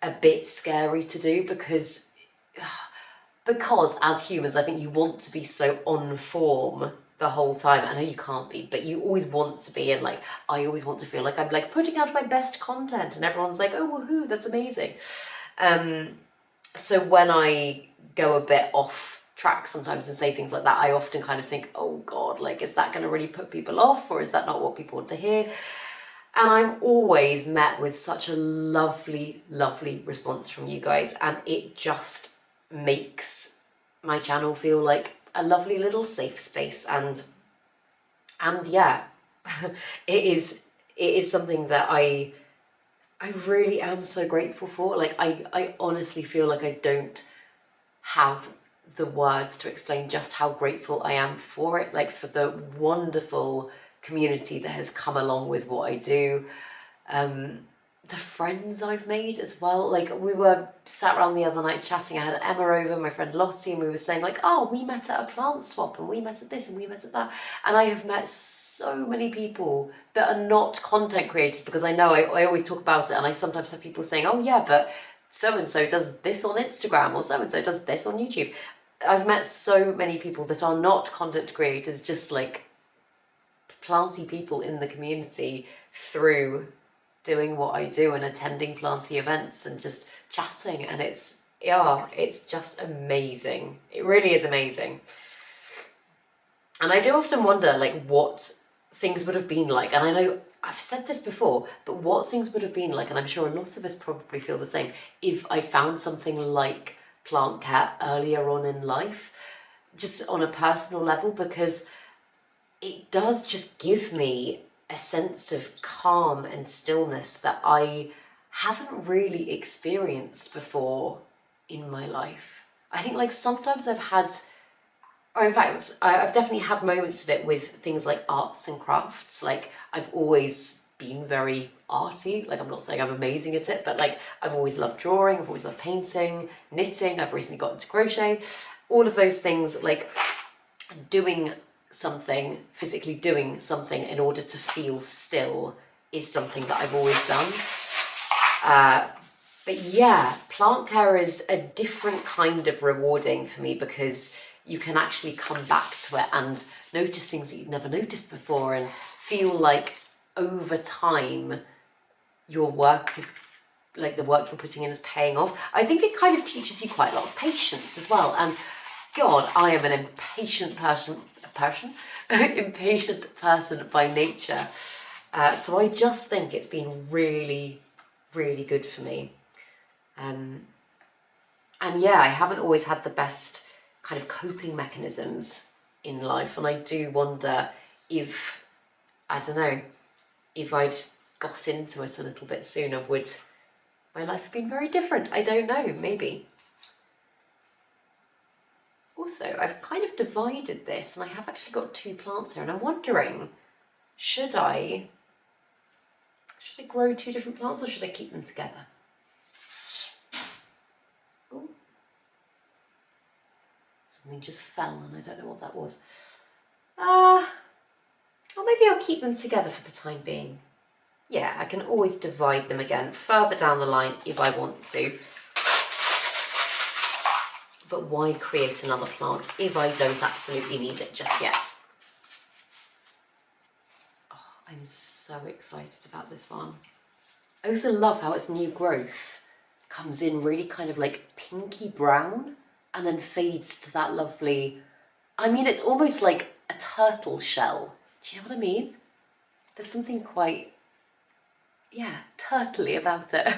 S1: a bit scary to do because as humans, I think you want to be so on form the whole time. I know you can't be, but you always want to be, and like, I always want to feel like I'm like putting out my best content and everyone's like, oh, woohoo, that's amazing. So when I go a bit off track sometimes and say things like that, I often kind of think, oh God, like, is that going to really put people off, or is that not what people want to hear? And I'm always met with such a lovely, lovely response from you guys, and it just makes my channel feel like a lovely little safe space. And yeah, it is something that I really am so grateful for. Like, I honestly feel like I don't have the words to explain just how grateful I am for it, like, for the wonderful community that has come along with what I do, the friends I've made as well. Like, we were sat around the other night chatting, I had Emma over, my friend Lottie, and we were saying like, oh, we met at a plant swap, and we met at this, and we met at that. And I have met so many people that are not content creators, because I know I always talk about it, and I sometimes have people saying, oh yeah, but so-and-so does this on Instagram, or so-and-so does this on YouTube. I've met so many people that are not content creators, just like planty people in the community, through doing what I do and attending planty events and just chatting, and it's just amazing. It really is amazing. And I do often wonder, like, what things would have been like, and I know I've said this before, but what things would have been like, and I'm sure a lot of us probably feel the same, if I found something like plant care earlier on in life, just on a personal level, because it does just give me a sense of calm and stillness that I haven't really experienced before in my life. I think, like, sometimes I've had, or in fact, I've definitely had moments of it with things like arts and crafts. Like, I've always been very arty. Like, I'm not saying I'm amazing at it, but like, I've always loved drawing, I've always loved painting, knitting, I've recently got into crochet. All of those things, like doing something, physically doing something in order to feel still is something that I've always done. But yeah, plant care is a different kind of rewarding for me because you can actually come back to it and notice things that you've never noticed before and feel like over time your work is, like the work you're putting in is paying off. I think it kind of teaches you quite a lot of patience as well. And God, I am an impatient person impatient person by nature. So I just think it's been really, really good for me. And yeah, I haven't always had the best kind of coping mechanisms in life. And I do wonder if, I don't know, if I'd got into it a little bit sooner, would my life have been very different? I don't know, maybe. Also, I've kind of divided this and I have actually got 2 plants here and I'm wondering, should I grow 2 different plants or should I keep them together? Ooh. Something just fell and I don't know what that was. Or maybe I'll keep them together for the time being. Yeah, I can always divide them again further down the line if I want to. But why create another plant if I don't absolutely need it just yet? Oh, I'm so excited about this one. I also love how its new growth comes in really kind of like pinky brown and then fades to that lovely, I mean, it's almost like a turtle shell. Do you know what I mean? There's something quite, yeah, turtly about it.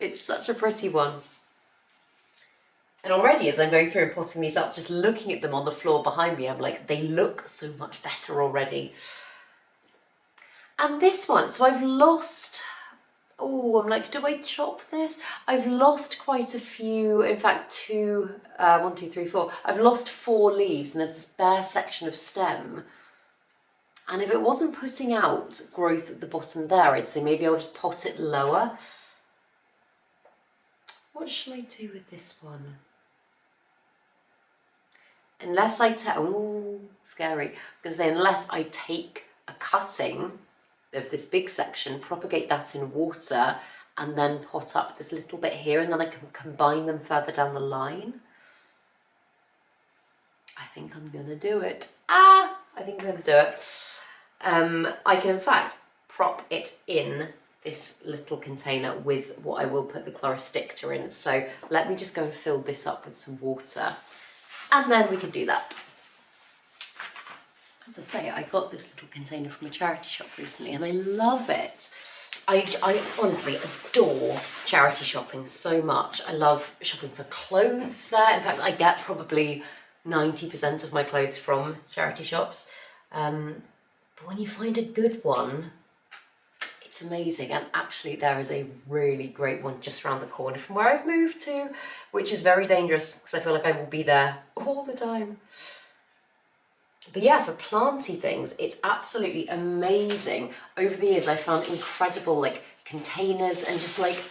S1: It's such a pretty one. And already as I'm going through and potting these up, just looking at them on the floor behind me, I'm like, they look so much better already. And this one, so I've lost, oh, I'm like, do I chop this? I've lost quite a few, in fact, 1, 2, 3, 4. I've lost 4 leaves and there's this bare section of stem. And if it wasn't putting out growth at the bottom there, I'd say maybe I'll just pot it lower. What shall I do with this one? Unless I take, oh, scary. I was going to say, unless I take a cutting of this big section, propagate that in water, and then pot up this little bit here, and then I can combine them further down the line. I think I'm going to do it. I think I'm going to do it. I can, in fact, prop it in this little container with what I will put the chloristictor in. So let me just go and fill this up with some water. And then we can do that. As I say, I got this little container from a charity shop recently and I love it. I honestly adore charity shopping so much. I love shopping for clothes there. In fact, I get probably 90% of my clothes from charity shops. But when you find a good one, it's amazing. And actually there is a really great one just around the corner from where I've moved to, which is very dangerous because I feel like I will be there all the time. But yeah, for planty things, it's absolutely amazing. Over the years, I found incredible like containers and just like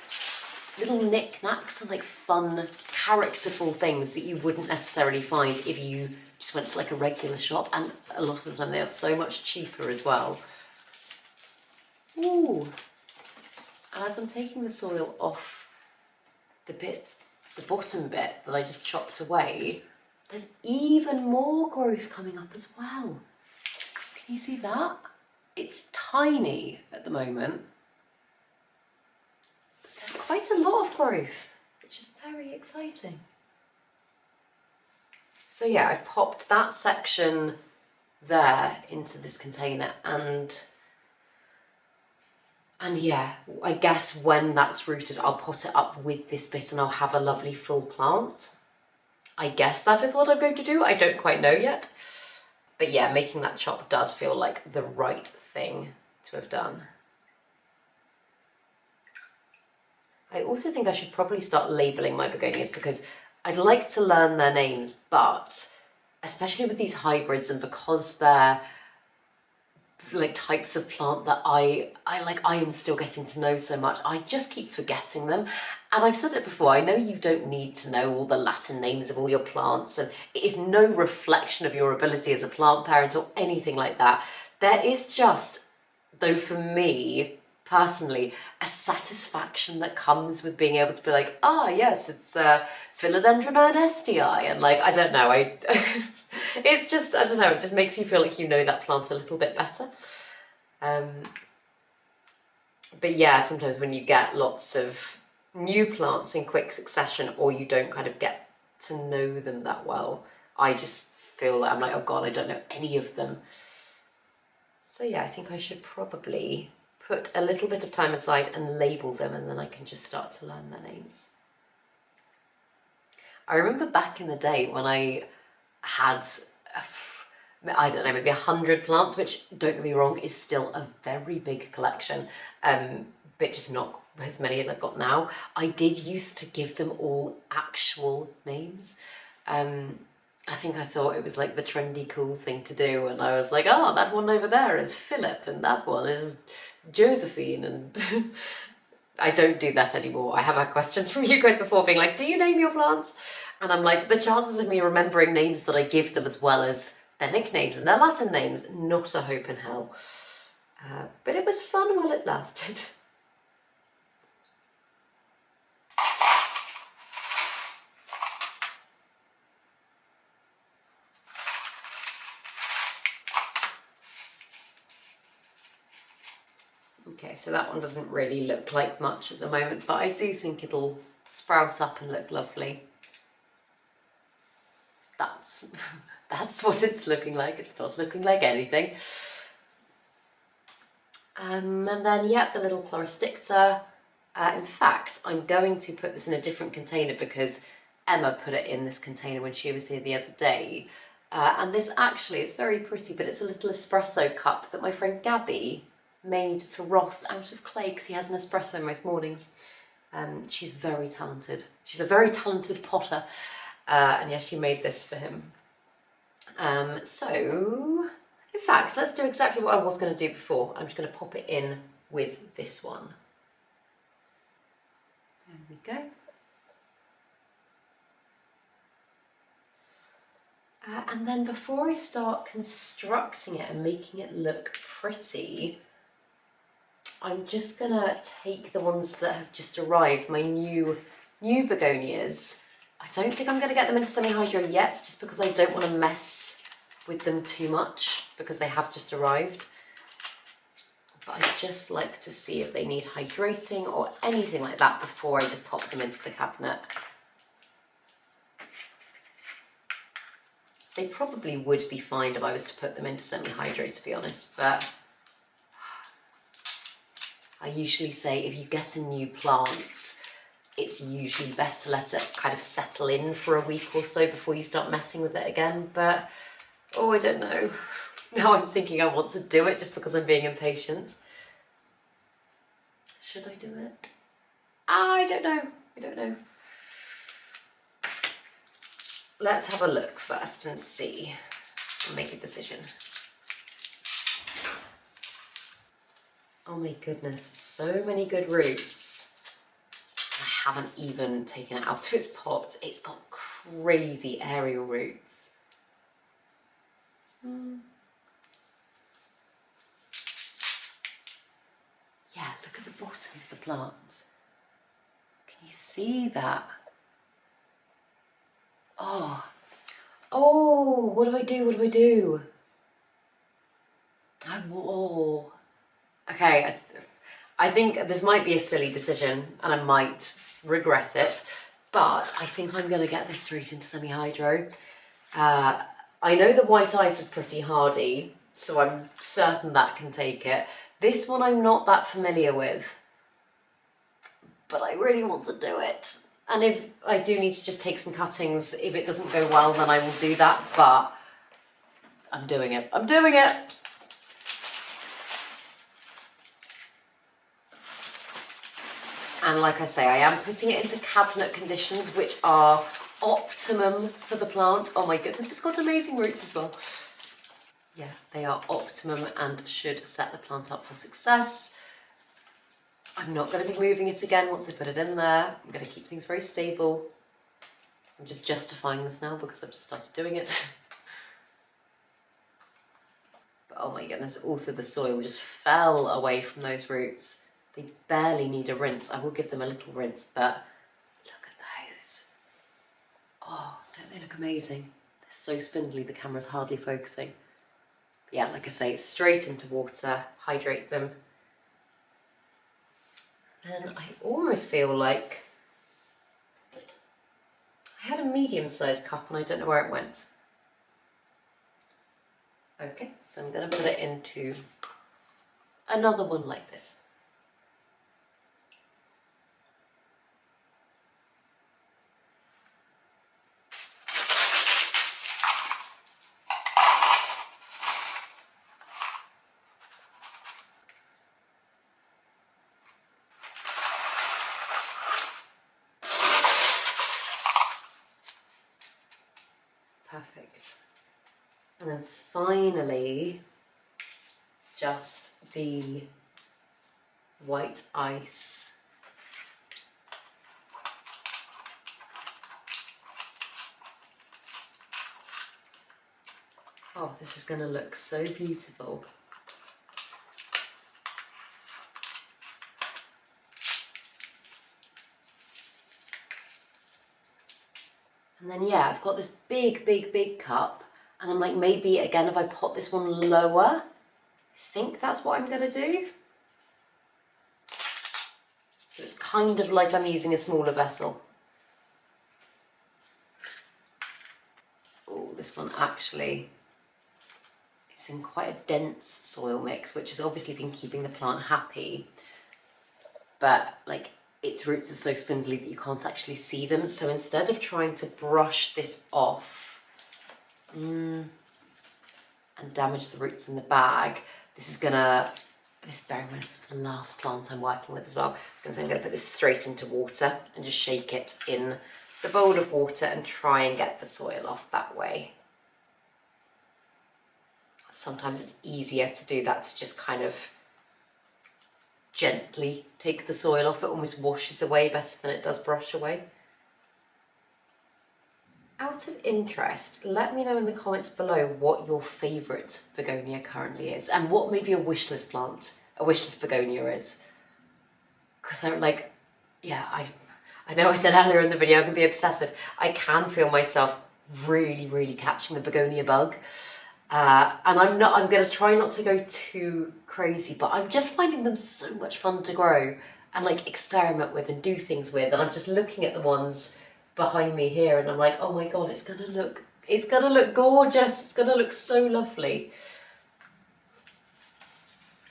S1: little knickknacks and like fun, characterful things that you wouldn't necessarily find if you just went to like a regular shop. And a lot of the time they are so much cheaper as well. Ooh, and as I'm taking the soil off the bottom bit that I just chopped away, there's even more growth coming up as well. Can you see that? It's tiny at the moment, but there's quite a lot of growth, which is very exciting. So yeah, I've popped that section there into this container and yeah, I guess when that's rooted, I'll pot it up with this bit and I'll have a lovely full plant. I guess that is what I'm going to do. I don't quite know yet. But yeah, making that chop does feel like the right thing to have done. I also think I should probably start labelling my begonias because I'd like to learn their names, but especially with these hybrids and because they're like types of plant that I am still getting to know so much. I just keep forgetting them. And I've said it before, I know you don't need to know all the Latin names of all your plants, and it is no reflection of your ability as a plant parent or anything like that. There is just, though for me, personally, a satisfaction that comes with being able to be like, ah, yes, it's Philodendron ernesti, and like, I don't know, it's just, I don't know, it just makes you feel like you know that plant a little bit better. But yeah, sometimes when you get lots of new plants in quick succession, or you don't kind of get to know them that well, I just feel like I'm like, oh God, I don't know any of them. So yeah, I think I should probably put a little bit of time aside and label them, and then I can just start to learn their names. I remember back in the day when I had, I don't know, maybe 100 plants, which, don't get me wrong, is still a very big collection, but just not as many as I've got now. I did used to give them all actual names. I think I thought it was like the trendy cool thing to do, and I was like, oh, that one over there is Philip, and that one is Josephine, and I don't do that anymore. I have had questions from you guys before being like, do you name your plants? And I'm like, the chances of me remembering names that I give them as well as their nicknames and their Latin names, not a hope in hell. But it was fun while it lasted. Okay, so that one doesn't really look like much at the moment, but I do think it'll sprout up and look lovely. That's what it's looking like. It's not looking like anything. And then, yeah, the little Chloristicta. In fact, I'm going to put this in a different container because Emma put it in this container when she was here the other day. And this actually is very pretty, but it's a little espresso cup that my friend Gabby made for Ross out of clay, because he has an espresso most mornings. She's very talented. She's a very talented potter. And yeah, she made this for him. So, in fact, let's do exactly what I was going to do before. I'm just going to pop it in with this one. There we go. And then before I start constructing it and making it look pretty, I'm just going to take the ones that have just arrived, my new begonias. I don't think I'm going to get them into semi-hydro yet, just because I don't want to mess with them too much, because they have just arrived. But I just like to see if they need hydrating or anything like that before I just pop them into the cabinet. They probably would be fine if I was to put them into semi-hydro, to be honest, but I usually say if you get a new plant, it's usually best to let it kind of settle in for a week or so before you start messing with it again. But, oh, I don't know. Now I'm thinking I want to do it just because I'm being impatient. Should I do it? I don't know. I don't know. Let's have a look first and see and make a decision. Oh my goodness, so many good roots. I haven't even taken it out of its pot. It's got crazy aerial roots. Yeah, look at the bottom of the plant. Can you see that? Oh, what do I do? What do I do? Okay, I think this might be a silly decision and I might regret it, but I think I'm going to get this straight into semi-hydro. I know the white ice is pretty hardy, so I'm certain that can take it. This one I'm not that familiar with, but I really want to do it. And if I do need to just take some cuttings, if it doesn't go well, then I will do that, but I'm doing it. I'm doing it! And like I say, I am putting it into cabinet conditions, which are optimum for the plant. Oh my goodness, it's got amazing roots as well. Yeah, they are optimum and should set the plant up for success. I'm not going to be moving it again once I put it in there. I'm going to keep things very stable. I'm just justifying this now because I've just started doing it. But oh my goodness, also the soil just fell away from those roots. They barely need a rinse. I will give them a little rinse, but look at those. Oh, don't they look amazing? They're so spindly, the camera's hardly focusing. But yeah, like I say, straight into water, hydrate them. And I almost feel like I had a medium-sized cup and I don't know where it went. Okay, so I'm going to put it into another one like this. Perfect. And then finally, just the white ice. Oh, this is going to look so beautiful. And then yeah, I've got this big cup, and I'm like, maybe again if I pot this one lower, I think that's what I'm going to do. So it's kind of like I'm using a smaller vessel. Oh, this one actually, it's in quite a dense soil mix, which has obviously been keeping the plant happy, but like its roots are so spindly that you can't actually see them. So instead of trying to brush this off and damage the roots in the bag, this is gonna, this very much is the last plant I'm working with as well. I'm gonna put this straight into water and just shake it in the bowl of water and try and get the soil off that way. Sometimes it's easier to do that, to just kind of gently take the soil off. It almost washes away better than it does brush away. Out of interest, let me know in the comments below what your favourite begonia currently is, and what maybe a wishlist plant, a wishlist begonia is. Because I'm like, yeah, I know I said earlier in the video I can be obsessive. I can feel myself really catching the begonia bug. And I'm going to try not to go too crazy, but I'm just finding them so much fun to grow and like experiment with and do things with. And I'm just looking at the ones behind me here and I'm like, oh my God, it's going to look gorgeous. It's going to look so lovely.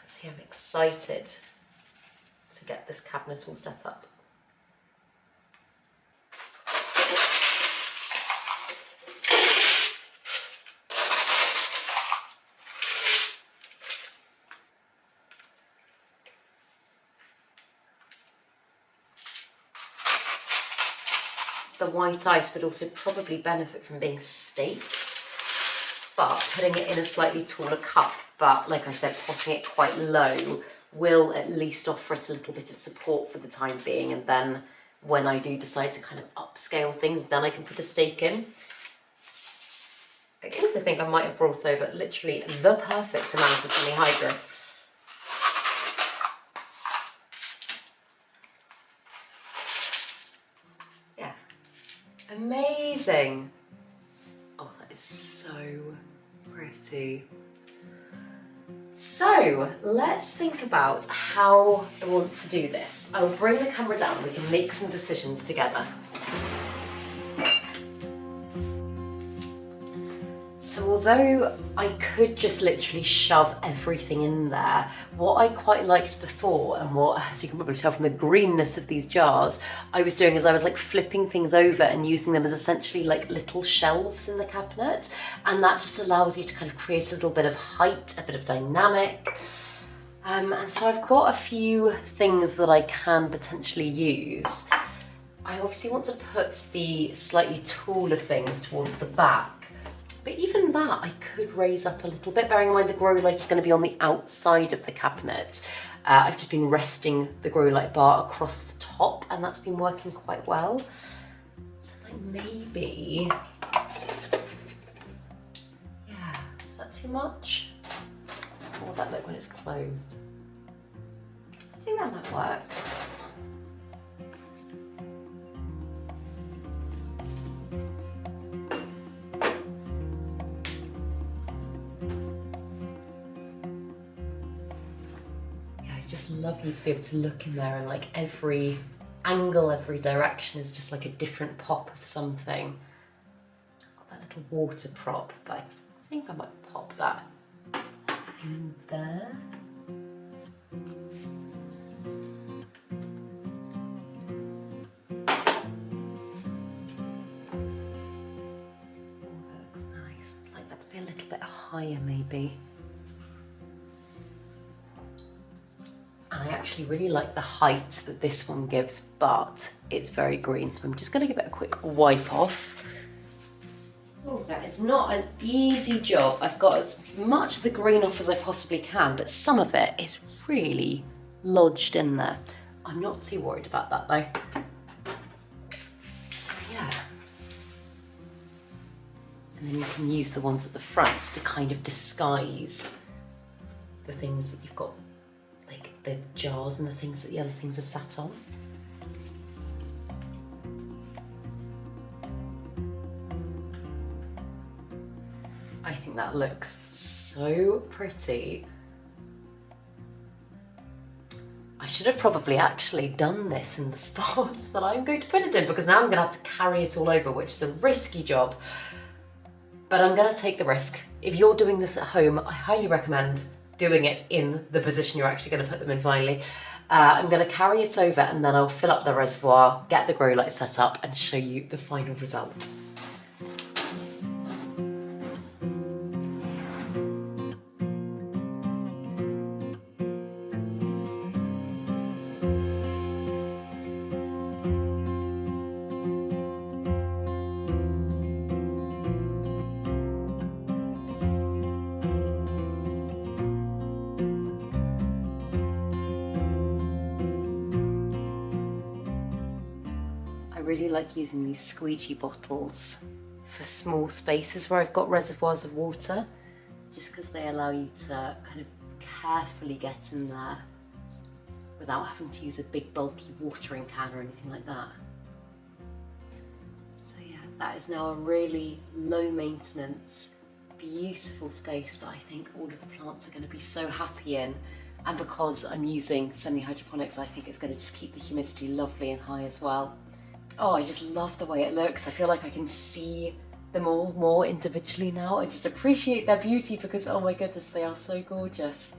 S1: See, I'm excited to get this cabinet all set up. The white ice would also probably benefit from being staked, but putting it in a slightly taller cup, but like I said, potting it quite low will at least offer it a little bit of support for the time being, and then when I do decide to kind of upscale things, then I can put a stake in. I also think I might have brought over literally the perfect amount of semi-hydro. Amazing. Oh, that is so pretty. So let's think about how I want to do this. I'll bring the camera down and we can make some decisions together. So although I could just literally shove everything in there, what I quite liked before, and what, as you can probably tell from the greenness of these jars, I was doing is I was like flipping things over and using them as essentially like little shelves in the cabinet. And that just allows you to kind of create a little bit of height, a bit of dynamic. And so I've got a few things that I can potentially use. I obviously want to put the slightly taller things towards the back. But even that I could raise up a little bit, bearing in mind the grow light is going to be on the outside of the cabinet. I've just been resting the grow light bar across the top and that's been working quite well. So like maybe, yeah, is that too much? How will that look when it's closed? I think that might work. Just lovely to be able to look in there and like every angle, every direction is just like a different pop of something. I've got that little water prop, but I think I might pop that in there. Oh, that looks nice. I'd like that to be a little bit higher maybe. I actually really like the height that this one gives, but it's very green, so I'm just going to give it a quick wipe off. Oh, that is not an easy job. I've got as much of the green off as I possibly can, but some of it is really lodged in there. I'm not too worried about that though. So yeah. And then you can use the ones at the front to kind of disguise the things that you've got, the jars and the things that the other things are sat on. I think that looks so pretty. I should have probably actually done this in the spots that I'm going to put it in, because now I'm going to have to carry it all over, which is a risky job. But I'm going to take the risk. If you're doing this at home, I highly recommend doing it in the position you're actually going to put them in finally. I'm going to carry it over and then I'll fill up the reservoir, get the grow light set up and show you the final result. I really like using these squeegee bottles for small spaces where I've got reservoirs of water, just because they allow you to kind of carefully get in there without having to use a big bulky watering can or anything like that. So yeah, that is now a really low maintenance, beautiful space that I think all of the plants are going to be so happy in. And because I'm using semi-hydroponics, I think it's going to just keep the humidity lovely and high as well. Oh, I just love the way it looks. I feel like I can see them all more individually now and just appreciate their beauty because, oh my goodness, they are so gorgeous.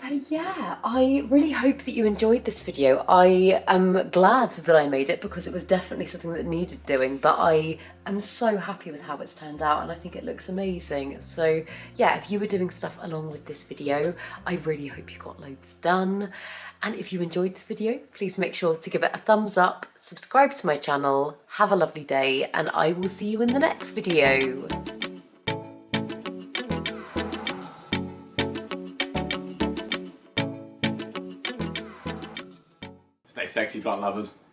S1: But yeah, I really hope that you enjoyed this video. I am glad that I made it because it was definitely something that needed doing, but I am so happy with how it's turned out and I think it looks amazing. So yeah, if you were doing stuff along with this video, I really hope you got loads done. And if you enjoyed this video, please make sure to give it a thumbs up, subscribe to my channel, have a lovely day, and I will see you in the next video.
S2: Stay sexy, plant lovers.